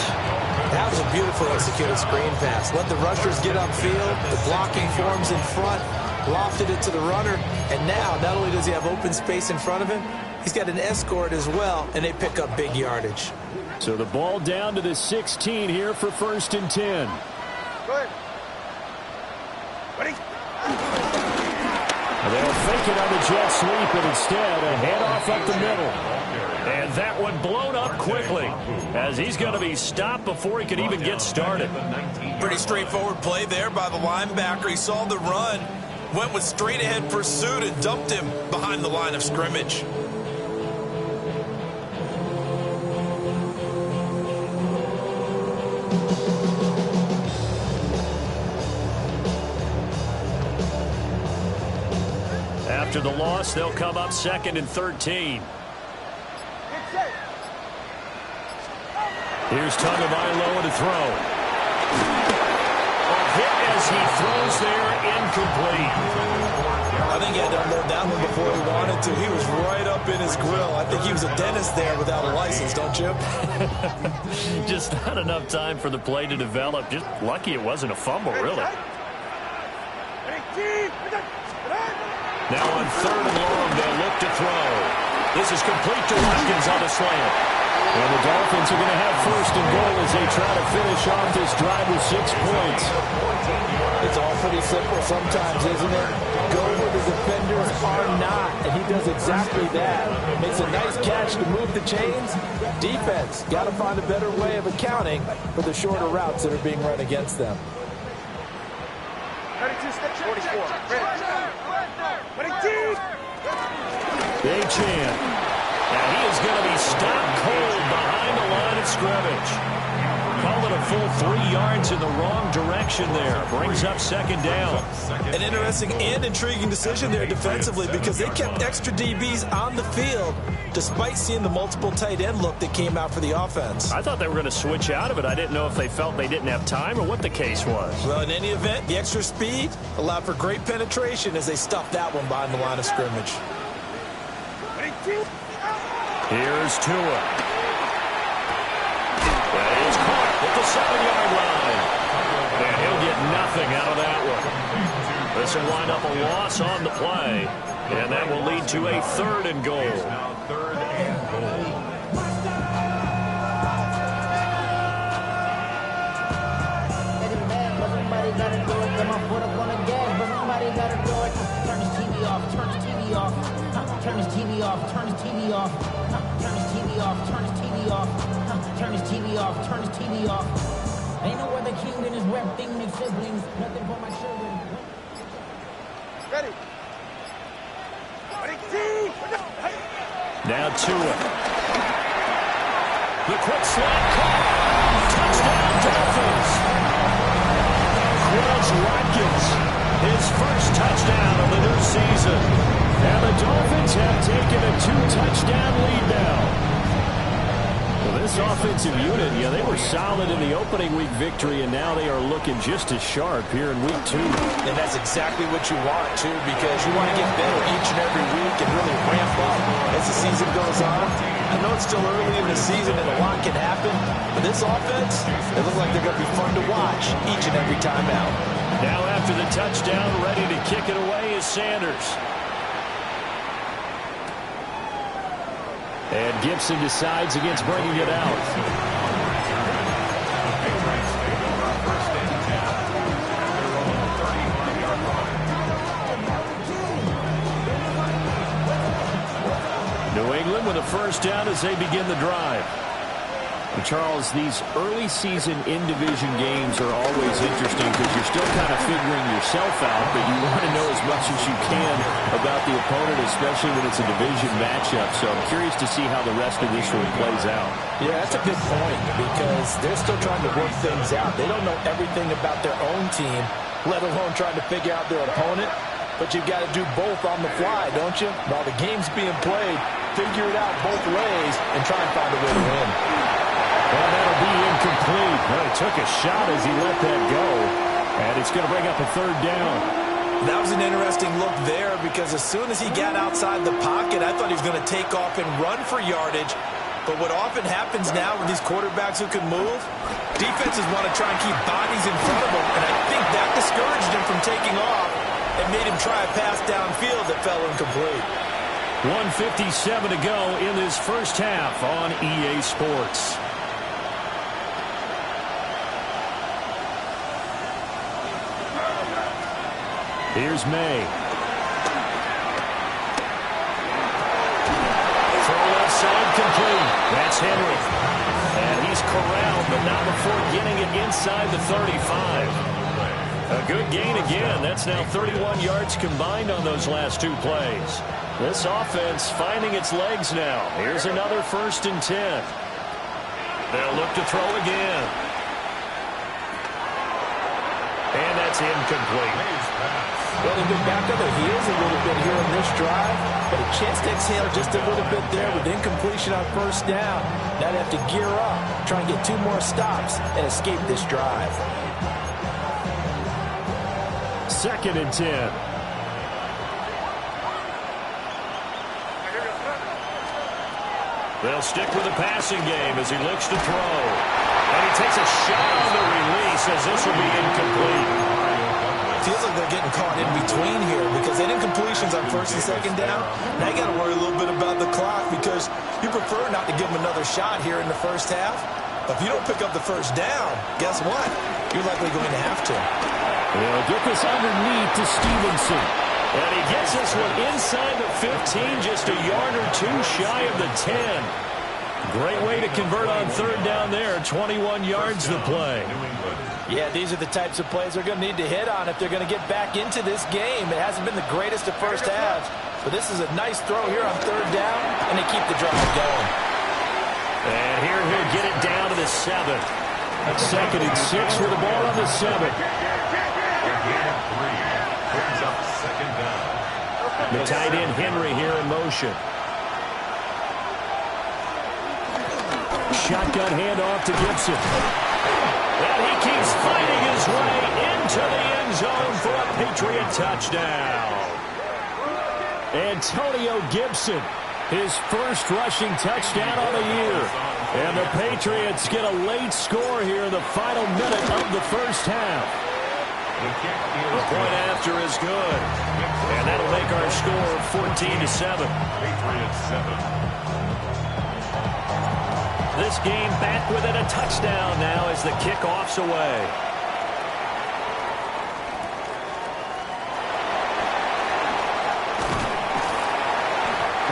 That was a beautiful executed screen pass. Let the rushers get upfield. The blocking forms in front. Lofted it to the runner. And now, not only does he have open space in front of him, he's got an escort as well, and they pick up big yardage. So the ball down to the 16 here for 1st and 10. Good. Ready? They'll fake it on the jet sweep, but instead a handoff up the middle. And that one blown up quickly as he's going to be stopped before he could even get started. Pretty straightforward play there by the linebacker. He saw the run, went with straight-ahead pursuit, and dumped him behind the line of scrimmage. After the loss, they'll come up 2nd and 13. Here's Tagovailoa to throw. A hit as he throws there, incomplete. I think he had to unload that one before he wanted to. He was right up in his grill. I think he was a dentist there without a license, don't you? Just not enough time for the play to develop. Just lucky it wasn't a fumble, really. Now on 3rd and long, they'll look to throw. This is complete to Watkins on the slant. And the Dolphins are going to have 1st and goal as they try to finish off this drive with 6 points. It's all pretty simple sometimes, isn't it? Go where the defenders are not, and he does exactly that. Makes a nice catch to move the chains. Defense, got to find a better way of accounting for the shorter routes that are being run against them. 44. Achane. Now he is going to be stopped cold behind the line of scrimmage. Call it a full 3 yards in the wrong direction there. Brings up 2nd down. An interesting and intriguing decision there defensively because they kept extra DBs on the field despite seeing the multiple tight end look that came out for the offense. I thought they were going to switch out of it. I didn't know if they felt they didn't have time or what the case was. Well, in any event, the extra speed allowed for great penetration as they stuffed that one behind the line of scrimmage. Here's Tua. That is caught at the 7-yard line. And he'll get nothing out of that one. This will wind up a loss on the play. And that will lead to a 3rd and goal. his TV off, turn his TV off. Turn his TV off, turn his TV off. Turn his TV off, turn his TV off. Ain't no other king than his rep thing, they siblings. Nothing for my children. Ready. Now Tua. The quick slant call. Touchdown Dolphins. Quez Watkins, his first touchdown of the new season. And the Dolphins have taken a 2-touchdown lead now. Well, this offensive unit, they were solid in the opening week victory, and now they are looking just as sharp here in week 2. And that's exactly what you want, too, because you want to get better each and every week and really ramp up as the season goes on. I know it's still early in the season and a lot can happen, but this offense, it looks like they're going to be fun to watch each and every time out. Now after the touchdown, ready to kick it away is Sanders. And Gibson decides against bringing it out. New England with a first down as they begin the drive. And Charles, these early season in-division games are always interesting because you're still kind of figuring yourself out, but you want to know as much as you can about the opponent, especially when it's a division matchup. So I'm curious to see how the rest of this one plays out. Yeah, that's a good point because they're still trying to work things out. They don't know everything about their own team, let alone trying to figure out their opponent. But you've got to do both on the fly, don't you? While the game's being played, figure it out both ways and try and find a way to win. Well, that'll be incomplete. Well, he took a shot as he let that go. And it's going to bring up a third down. That was an interesting look there because as soon as he got outside the pocket, I thought he was going to take off and run for yardage. But what often happens now with these quarterbacks who can move, defenses want to try and keep bodies in front of them. And I think that discouraged him from taking off and made him try a pass downfield that fell incomplete. 1:57 to go in this first half on EA Sports. Here's May. Throw left side complete. That's Henry. And he's corralled, but not before getting it inside the 35. A good gain again. That's now 31 yards combined on those last two plays. This offense finding its legs now. Here's another 1st and 10. They'll look to throw again. And that's incomplete. Well, they've been back on their heels a little bit here in this drive, but a chance to exhale just a little bit there with incompletion on first down. Now they have to gear up, try and get 2 more stops, and escape this drive. 2nd and 10. They'll stick with the passing game as he looks to throw. And he takes a shot on the release as this will be incomplete. Feels like they're getting caught in between here because they did incompletions on 1st and 2nd down. Now you got to worry a little bit about the clock because you prefer not to give them another shot here in the first half. But if you don't pick up the first down, guess what? You're likely going to have to. They'll get this underneath to Stevenson. And he gets this one inside the 15, just a yard or 2 shy of the 10. Great way to convert on 3rd down there. 21 yards to play. Yeah, these are the types of plays they're going to need to hit on if they're going to get back into this game. It hasn't been the greatest of first halves, but this is a nice throw here on 3rd down, and they keep the drive going. And here he'll get it down to the 7. 2nd and 6 with the ball on the 7. The tight end Henry here in motion. Shotgun handoff to Gibson. And he keeps fighting his way into the end zone for a Patriot touchdown. Antonio Gibson, his first rushing touchdown of the year. And the Patriots get a late score here in the final minute of the first half. The point after is good. And that'll make our score 14-7. Patriots 7. This game back within a touchdown now as the kickoff's away.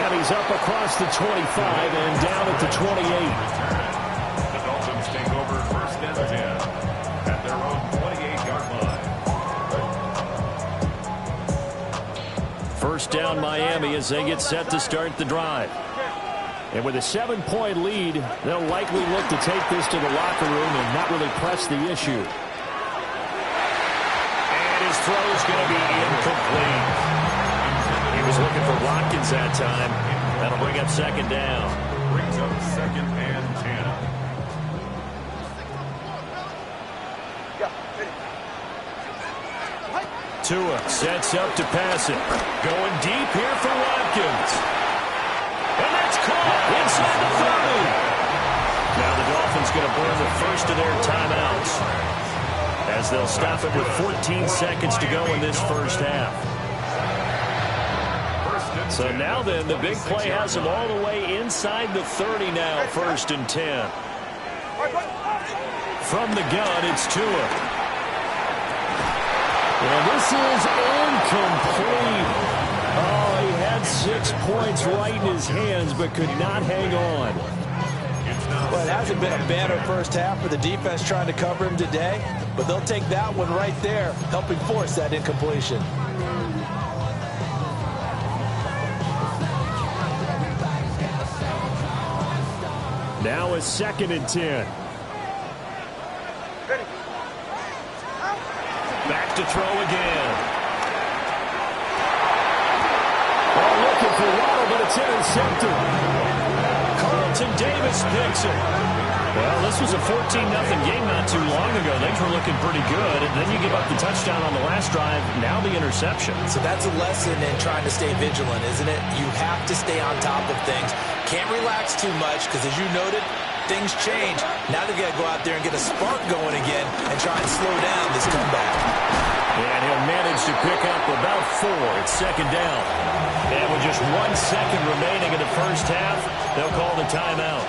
And he's up across the 25 and down at the 28. The Dolphins take over 1st and 10 at their own 28-yard line. First down Miami as they get set to start the drive. And with a 7-point lead, they'll likely look to take this to the locker room and not really press the issue. And his throw is going to be incomplete. He was looking for Watkins that time. That'll bring up 2nd down. Brings up 2nd and 10. Tua sets up to pass it. Going deep here for Watkins. And that's caught inside the 30. Now the Dolphins going to burn the first of their timeouts as they'll stop it with 14 seconds to go in this first half. So now then, the big play has them all the way inside the 30 now, 1st and 10. From the gun, it's Tua. And this is incomplete. Oh, he had 6 points right in his hands, but could not hang on. Well, it hasn't been a better first half for the defense trying to cover him today, but they'll take that one right there, helping force that incompletion. Now a 2nd and 10. Back to throw again. Looking for Waddle, but it's intercepted. Carlton Davis picks it. Well, this was a 14-0 game not too long ago. Things were looking pretty good, and then you give up the touchdown on the last drive. Now the interception. So that's a lesson in trying to stay vigilant, isn't it? You have to stay on top of things. Can't relax too much because, as you noted, things change. Now they've got to go out there and get a spark going again and try and slow down this comeback. And he'll manage to pick up about 4. It's 2nd down. And with just 1 second remaining in the first half, they'll call the timeout.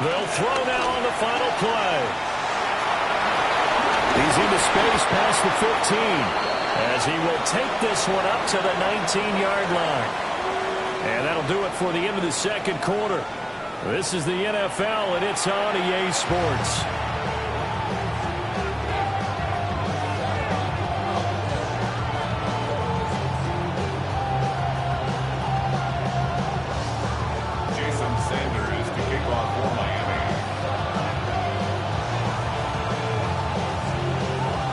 They'll throw now on the final play. He's into space past the 15 as he will take this one up to the 19-yard line. And that'll do it for the end of the 2nd quarter. This is the NFL, and it's on EA Sports. Jason Sanders to kick off for Miami.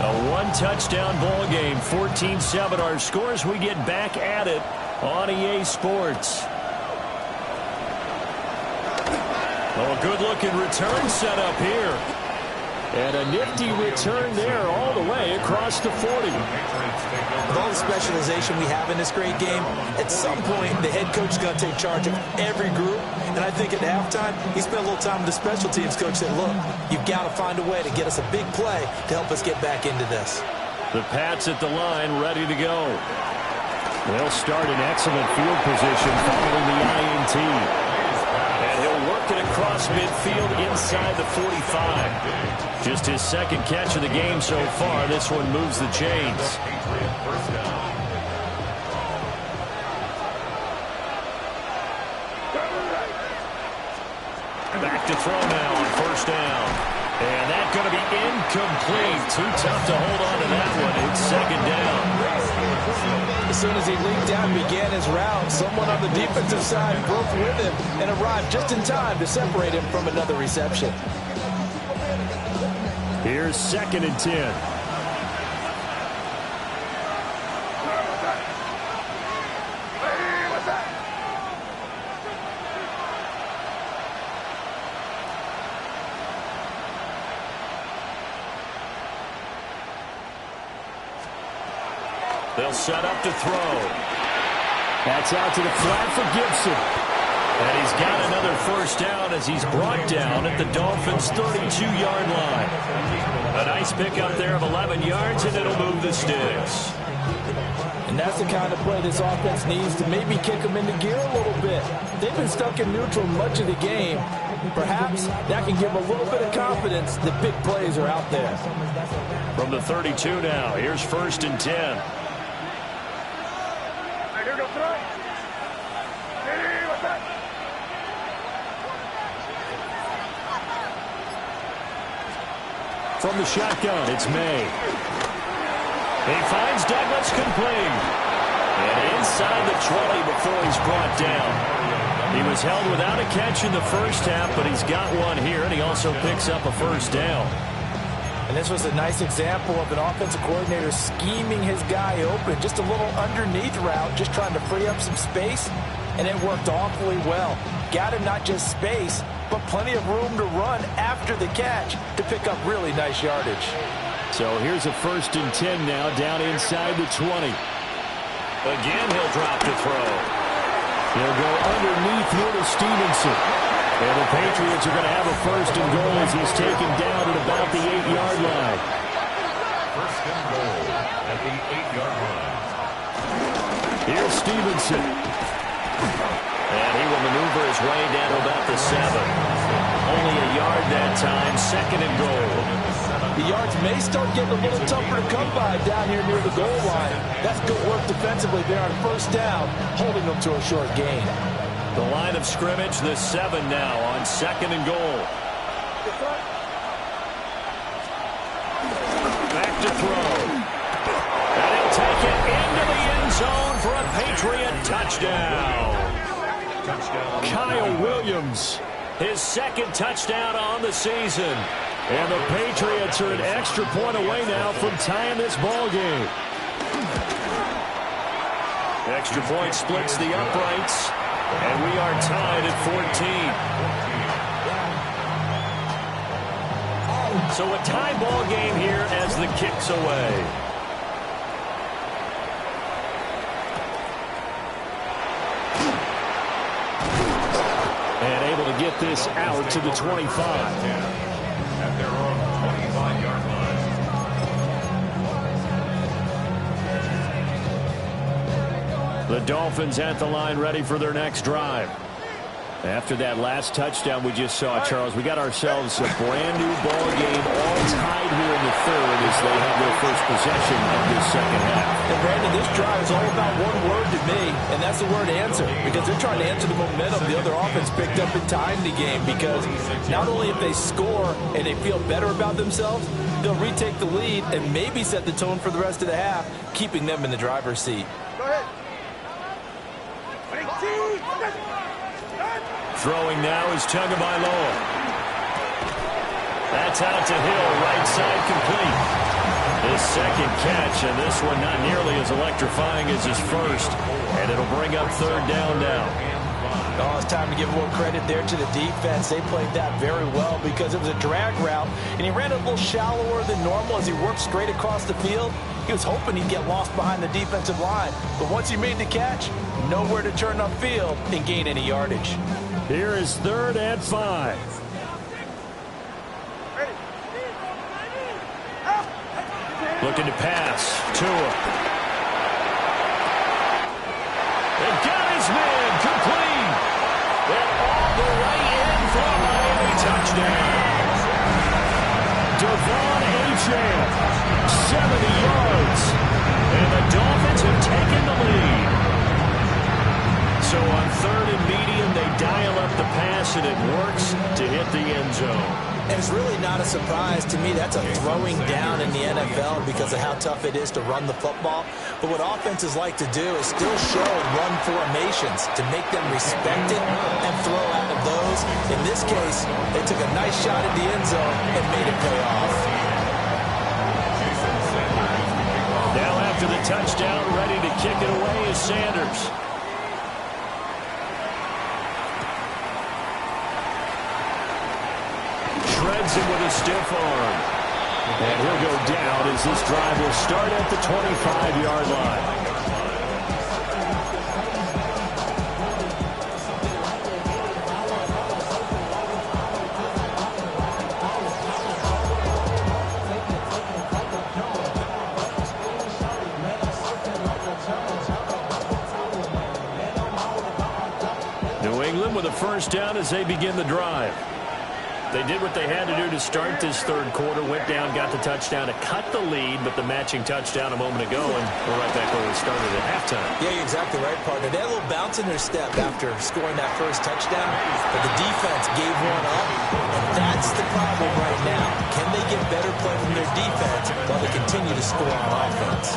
A 1-touchdown ball game, 14-7 our scores. We get back at it on EA Sports. Oh, a good-looking return set up here. And a nifty return there all the way across the 40. With all the specialization we have in this great game, at some point the head coach is going to take charge of every group. And I think at halftime, he spent a little time with the special teams coach said, look, you've got to find a way to get us a big play to help us get back into this. The Pats at the line ready to go. They'll start in excellent field position following the INT. And he'll work it across midfield inside the 45. Just his 2nd catch of the game so far. This one moves the chains. Back to throw now on 1st down. And that's going to be incomplete. Too tough to hold on to that one. It's 2nd down. As soon as he leaped out and began his route, someone on the defensive side broke with him and arrived just in time to separate him from another reception. Here's 2nd and 10. They'll set up to throw. That's out to the flat for Gibson. And he's got another 1st down as he's brought down at the Dolphins' 32-yard line. A nice pickup there of 11 yards, and it'll move the sticks. And that's the kind of play this offense needs to maybe kick them into gear a little bit. They've been stuck in neutral much of the game. Perhaps that can give them a little bit of confidence that big plays are out there. From the 32 now, here's 1st and 10. From the shotgun, it's May. He finds Douglas complete. And inside the 20 before he's brought down. He was held without a catch in the first half, but he's got one here, and he also picks up a first down. And this was a nice example of an offensive coordinator scheming his guy open. Just a little underneath route, just trying to free up some space, and it worked awfully well. Got him not just space, but plenty of room to run after the catch to pick up really nice yardage. So here's a 1st and 10 now, down inside the 20. Again, he'll drop to throw. He'll go underneath here to Stevenson. And the Patriots are going to have a 1st and goal as he's taken down at about the 8-yard line. 1st and goal at the 8-yard line. Here's Stevenson. And he will maneuver his way down to about the 7. Only a yard that time, 2nd and goal. The yards may start getting a little tougher to come by down here near the goal line. That's good work defensively there on 1st down, holding them to a short gain. The line of scrimmage, the 7 now on 2nd and goal. Back to throw. And he'll take it into the end zone for a Patriot touchdown. Kyle Williams, his 2nd touchdown on the season. And the Patriots are an extra point away now from tying this ball game. Extra point splits the uprights, and we are tied at 14. So a tie ball game here as the kick's away. And able to get this out to the 25. At their own 25-yard line. The Dolphins at the line ready for their next drive. After that last touchdown we just saw, Charles, we got ourselves a brand-new ball game all tied here in the 3rd as they have their first possession of this 2nd half. And, Brandon, this drive is all about one word to me, and that's the word answer, because they're trying to answer the momentum the other offense picked up in tying the game, because not only if they score and they feel better about themselves, they'll retake the lead and maybe set the tone for the rest of the half, keeping them in the driver's seat. Go ahead. Throwing now is Tagovailoa. That's out to Hill, right side complete. His 2nd catch, and this one not nearly as electrifying as his first. And it'll bring up 3rd down now. Oh, it's time to give a little credit there to the defense. They played that very well because it was a drag route, and he ran a little shallower than normal as he worked straight across the field. He was hoping he'd get lost behind the defensive line, but once he made the catch, nowhere to turn upfield and gain any yardage. Here is 3rd and 5. Looking to pass. Tua. And got his man complete. And all the way in for a Miami touchdown. Devon Achane, 70 yards. And the Dolphins have taken the lead. So on 3rd and medium, they dial up the pass, and it works to hit the end zone. And it's really not a surprise to me. That's a throwing down in the NFL because of how tough it is to run the football. But what offenses like to do is still show run formations to make them respect it and throw out of those. In this case, they took a nice shot at the end zone and made it pay off. Now after the touchdown, ready to kick it away is Sanders. Shreds him with a stiff arm. And he'll go down as this drive will start at the 25-yard line. with a first down as they begin the drive. They did what they had to do to start this third quarter, went down, got the touchdown to cut the lead, but the matching touchdown a moment ago, and we're right back where we started at halftime. Yeah, you're exactly right, partner. They had a little bounce in their step after scoring that first touchdown, but the defense gave one up, and that's the problem right now. Can they get better play from their defense while they continue to score on offense?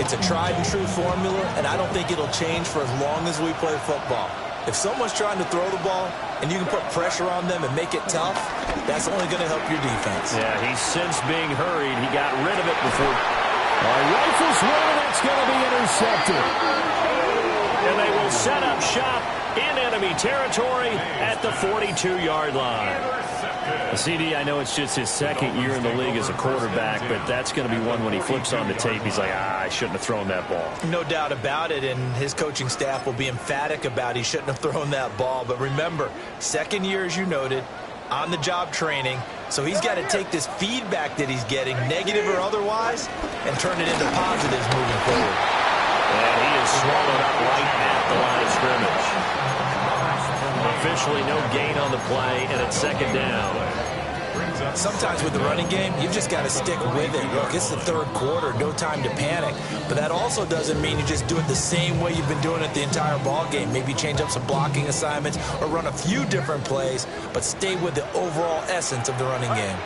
It's a tried-and-true formula, and I don't think it'll change for as long as we play football. If someone's trying to throw the ball and you can put pressure on them and make it tough, that's only going to help your defense. Yeah, he's since being hurried. He got rid of it before. Rifles one, that's going to be intercepted. And they will set up shop in enemy territory at the 42-yard line. CD, I know it's just his second year in the league as a quarterback, but that's going to be one when he flips on the tape. He's like, I shouldn't have thrown that ball. No doubt about it, and his coaching staff will be emphatic about he shouldn't have thrown that ball. But remember, second year, as you noted, on-the-job training, so he's got to take this feedback that he's getting, negative or otherwise, and turn it into positives moving forward. And he is swallowed up right at the line of scrimmage. Officially no gain on the play, and it's second down. Sometimes with the running game, you've just got to stick with it. Look, it's the third quarter, no time to panic. But that also doesn't mean you just do it the same way you've been doing it the entire ball game. Maybe change up some blocking assignments or run a few different plays, but stay with the overall essence of the running game.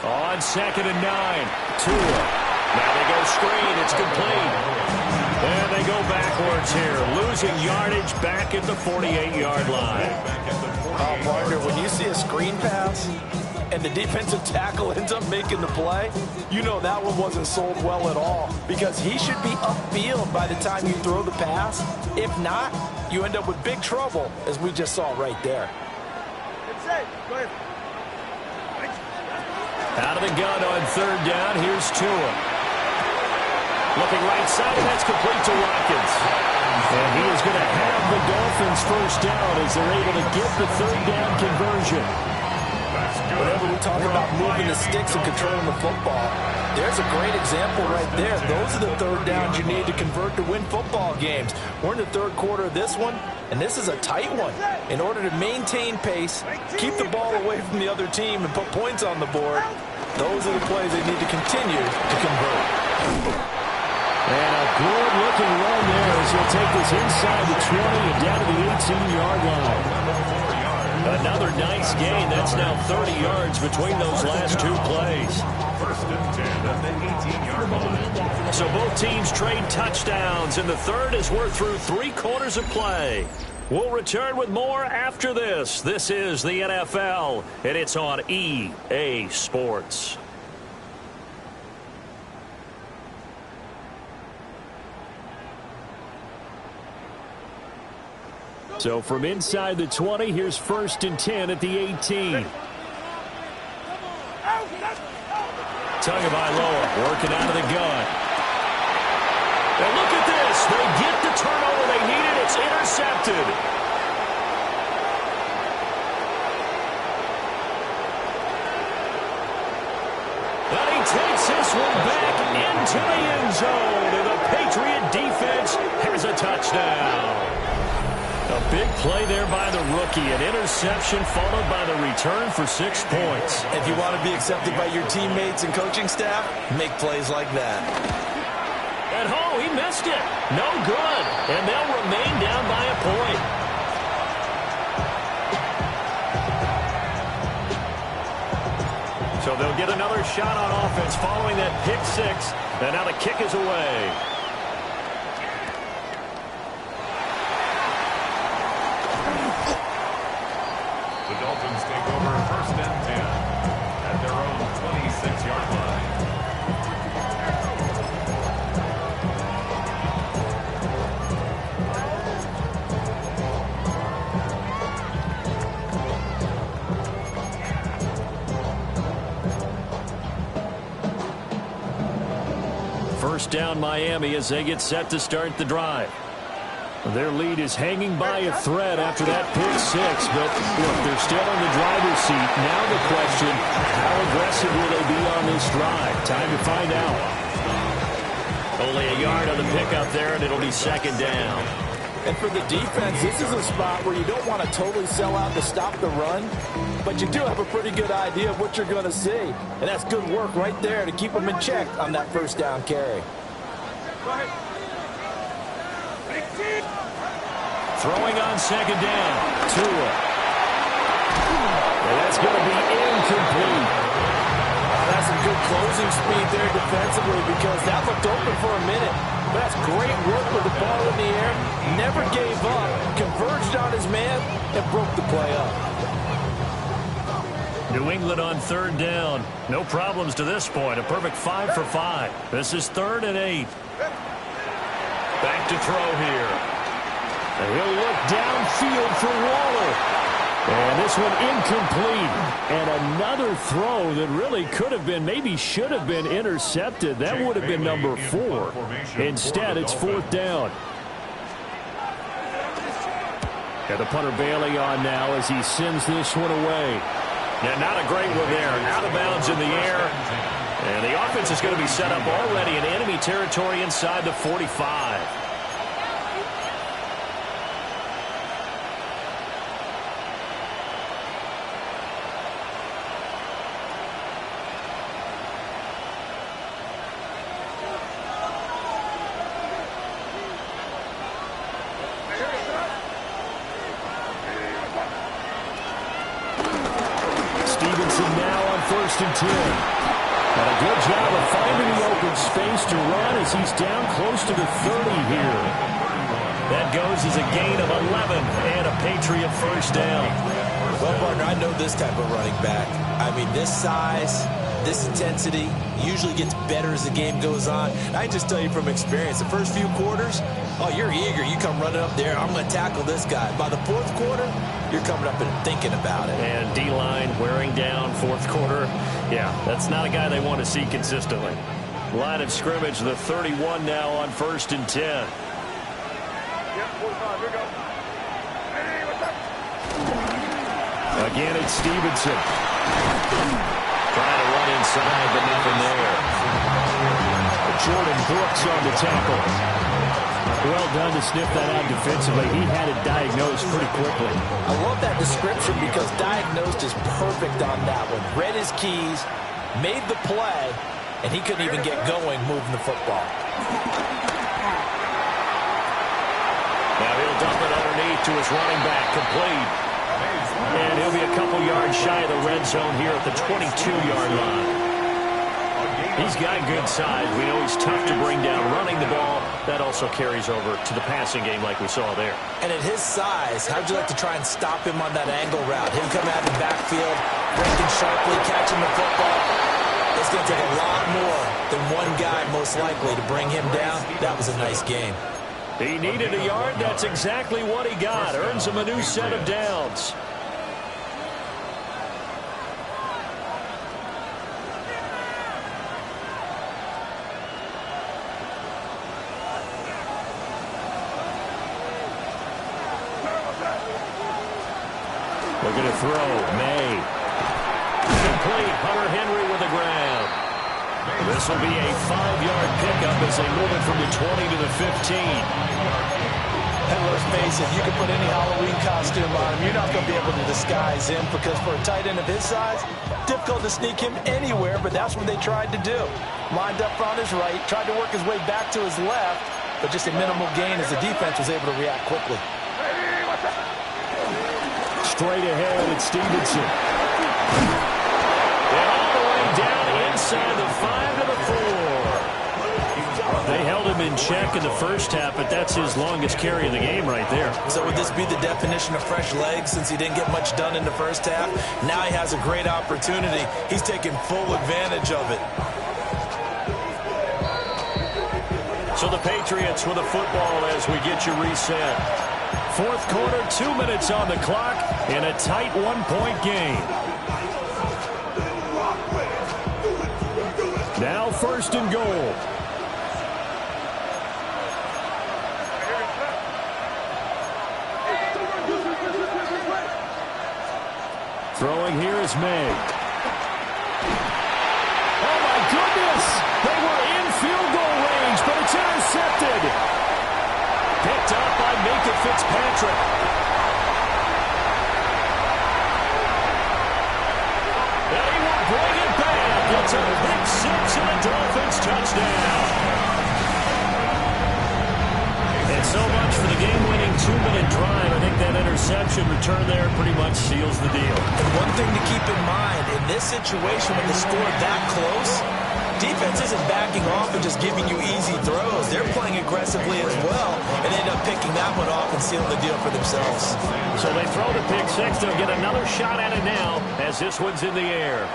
On 2nd and 9, Tua. Now they go screen. It's complete. And they go backwards here, losing yardage back at the 48-yard line. Oh, partner, when you see a screen pass and the defensive tackle ends up making the play, you know that one wasn't sold well at all, because he should be upfield by the time you throw the pass. If not, you end up with big trouble, as we just saw right there. Out of the gun on third down, here's Tua. Looking right side, and that's complete to Watkins. And he is going to have the Dolphins first down as they're able to get the third down conversion. Whenever we talk about moving the sticks and controlling the football, there's a great example right there. Those are the third downs you need to convert to win football games. We're in the third quarter of this one, and this is a tight one. In order to maintain pace, keep the ball away from the other team, and put points on the board, those are the plays they need to continue to convert. And a good-looking run there as he'll take this inside the 20 and down to the 18-yard line. Another nice gain. That's now 30 yards between those last two plays. First and 10 at the 18-yard line. So both teams trade touchdowns, and the third as we're through 3 quarters of play. We'll return with more after this. This is the NFL, and it's on EA Sports. So from inside the 20, here's 1st and 10 at the 18. Tagovailoa working out of the gun. And look at this. They get the turnover they needed. It's intercepted. And he takes this one back into the end zone. And the Patriot defense has a touchdown. A big play there by the rookie. An interception followed by the return for 6 points. If you want to be accepted by your teammates and coaching staff, make plays like that. And he missed it. No good. And they'll remain down by a point. So they'll get another shot on offense following that pick 6. And now the kick is away. The Dolphins take over 1st and 10 at their own 26-yard line. First down Miami as they get set to start the drive. Their lead is hanging by a thread after that pick 6, but look, they're still in the driver's seat. Now the question, how aggressive will they be on this drive? Time to find out. Only a yard on the pickup there, and it'll be second down. And for the defense, this is a spot where you don't want to totally sell out to stop the run, but you do have a pretty good idea of what you're going to see. And that's good work right there to keep them in check on that first down carry. Throwing on second down, Tua. And that's going to be incomplete. That's some good closing speed there defensively because that looked open for a minute. But that's great work with the ball in the air. Never gave up, converged on his man, and broke the play up. New England on third down. No problems to this point. A perfect 5 for 5. This is 3rd and 8. Back to throw here. And he'll look downfield for Waller. And this one incomplete. And another throw that really could have been, maybe should have been intercepted. That would have been number 4. Instead, it's 4th down. Got the punter Bailey on now as he sends this one away. Yeah, not a great one there. Out of bounds in the air. And the offense is going to be set up already in enemy territory inside the 45. And 10. And a good job of finding the open space to run as he's down close to the 30 here. That goes as a gain of 11 and a Patriot first down. Well, partner, I know this type of running back. I mean, this size, this intensity usually gets better as the game goes on. I just tell you from experience, the first few quarters, oh, you're eager. You come running up there, I'm going to tackle this guy. By the 4th quarter, you're coming up and thinking about it. And D-line wearing down 4th quarter. Yeah, that's not a guy they want to see consistently. Line of scrimmage, the 31 now on 1st and 10. Yeah, 45, here we go. Hey, what's up? Again, it's Stevenson. Trying to run inside, but nothing there. Jordan Brooks on the tackle. Well done to sniff that out defensively. He had it diagnosed pretty quickly. I love that description because diagnosed is perfect on that one. Read his keys, made the play, and he couldn't even get going moving the football. Now he'll dump it underneath to his running back, complete. And he'll be a couple yards shy of the red zone here at the 22-yard line. He's got good size. We know he's tough to bring down running the ball. That also carries over to the passing game like we saw there. And at his size, how'd you like to try and stop him on that angle route? Him coming out of the backfield, breaking sharply, catching the football. It's going to take a lot more than one guy, most likely, to bring him down. That was a nice game. He needed a yard. That's exactly what he got. Earns him a new set of downs. Looking to throw. May. Complete. Hunter Henry with the ground. This will be a 5-yard pickup as they move it from the 20 to the 15. And let's face it, you can put any Halloween costume on him. You're not going to be able to disguise him because for a tight end of his size, difficult to sneak him anywhere, but that's what they tried to do. Lined up on his right, tried to work his way back to his left, but just a minimal gain as the defense was able to react quickly. Straight ahead, it's Stevenson. And all the way down inside the 5 to the 4. They held him in check in the first half, but that's his longest carry of the game right there. So would this be the definition of fresh legs since he didn't get much done in the first half? Now he has a great opportunity. He's taking full advantage of it. So the Patriots with a football as we get you reset. 4th quarter, 2 minutes on the clock in a tight 1-point game. Now 1st and goal. Throwing here is May. Oh, my goodness! They were in field goal range, but it's Picked up by Minkah Fitzpatrick. And he will bring it back. It's a pick six and a Dolphins touchdown. And so much for the game-winning 2-minute drive. I think that interception return there pretty much seals the deal. And one thing to keep in mind, in this situation with the score that close, defense isn't backing off and just giving you easy throws. They're playing aggressively as well and end up picking that one off and sealing the deal for themselves. So they throw the pick six. They'll get another shot at it now as this one's in the air.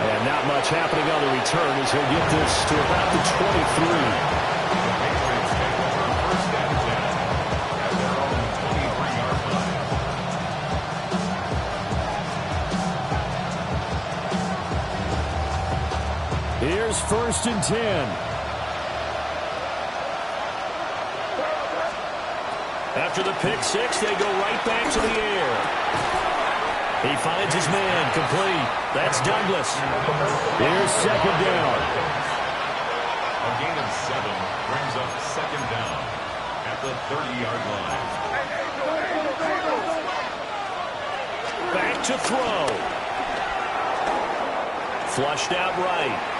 And not much happening on the return as he'll get this to about the 23. Here's 1st and 10. After the pick six, they go right back to the air. He finds his man, complete. That's Douglas. Here's 2nd down. A gain of 7 brings up 2nd down at the 30-yard line. Back to throw. Flushed out right.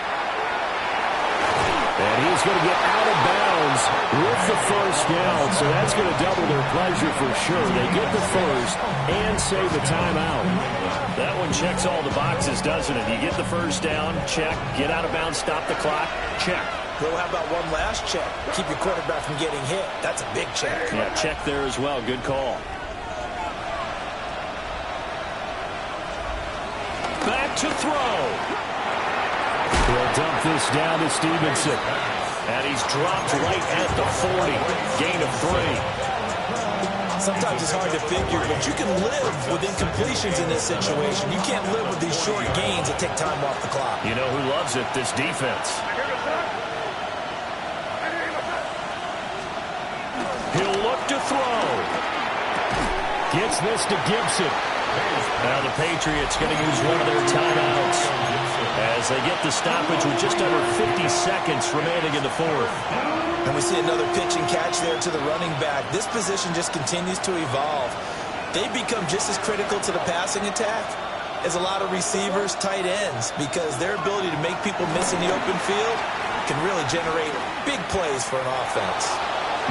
And he's going to get out of bounds with the 1st down, so that's going to double their pleasure for sure. They get the 1st and save the timeout. That one checks all the boxes, doesn't it? You get the 1st down, check. Get out of bounds, stop the clock, check. Well, how about one last check? Keep your quarterback from getting hit. That's a big check. Yeah, check there as well. Good call. Back to throw. He'll dump this down to Stevenson. And he's dropped right at the 40. Gain of 3. Sometimes it's hard to figure, but you can live with incompletions in this situation. You can't live with these short gains that take time off the clock. You know who loves it? This defense. He'll look to throw. Gets this to Gibson. Now the Patriots going to use one of their timeouts as they get the stoppage with just over 50 seconds remaining in the 4th. And we see another pitch and catch there to the running back. This position just continues to evolve. They become just as critical to the passing attack as a lot of receivers, tight ends, because their ability to make people miss in the open field can really generate big plays for an offense.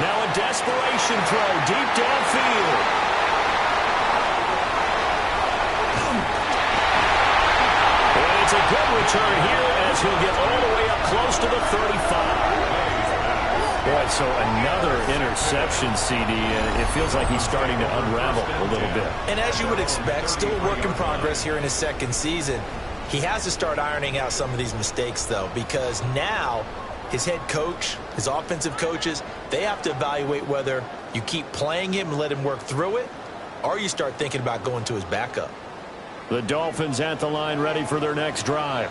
Now a desperation throw deep downfield. It's a good return here as he'll get all the way up close to the 35. Boy, so another interception, CD, and it feels like he's starting to unravel a little bit. And as you would expect, still a work in progress here in his 2nd season. He has to start ironing out some of these mistakes, though, because now his head coach, his offensive coaches, they have to evaluate whether you keep playing him and let him work through it, or you start thinking about going to his backup. The Dolphins at the line ready for their next drive.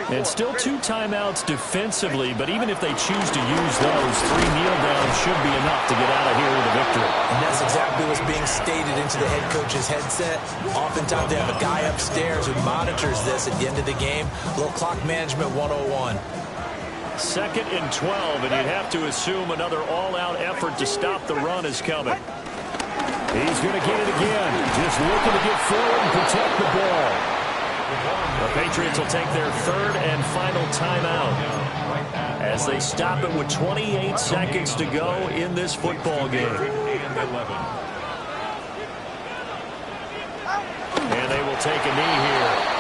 And still 2 timeouts defensively, but even if they choose to use those, 3 kneel downs should be enough to get out of here with a victory. And that's exactly what's being stated into the head coach's headset. Oftentimes they have a guy upstairs who monitors this at the end of the game. A little clock management 101. 2nd and 12, and you'd have to assume another all-out effort to stop the run is coming. He's going to get it again. Just looking to get forward and protect the ball. The Patriots will take their 3rd and final timeout as they stop it with 28 seconds to go in this football game. And they will take a knee here.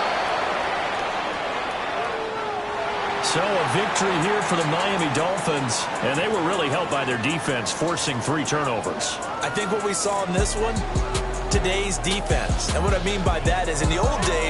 So a victory here for the Miami Dolphins, and they were really helped by their defense, forcing 3 turnovers. I think what we saw in this one, today's defense. And what I mean by that is in the old days,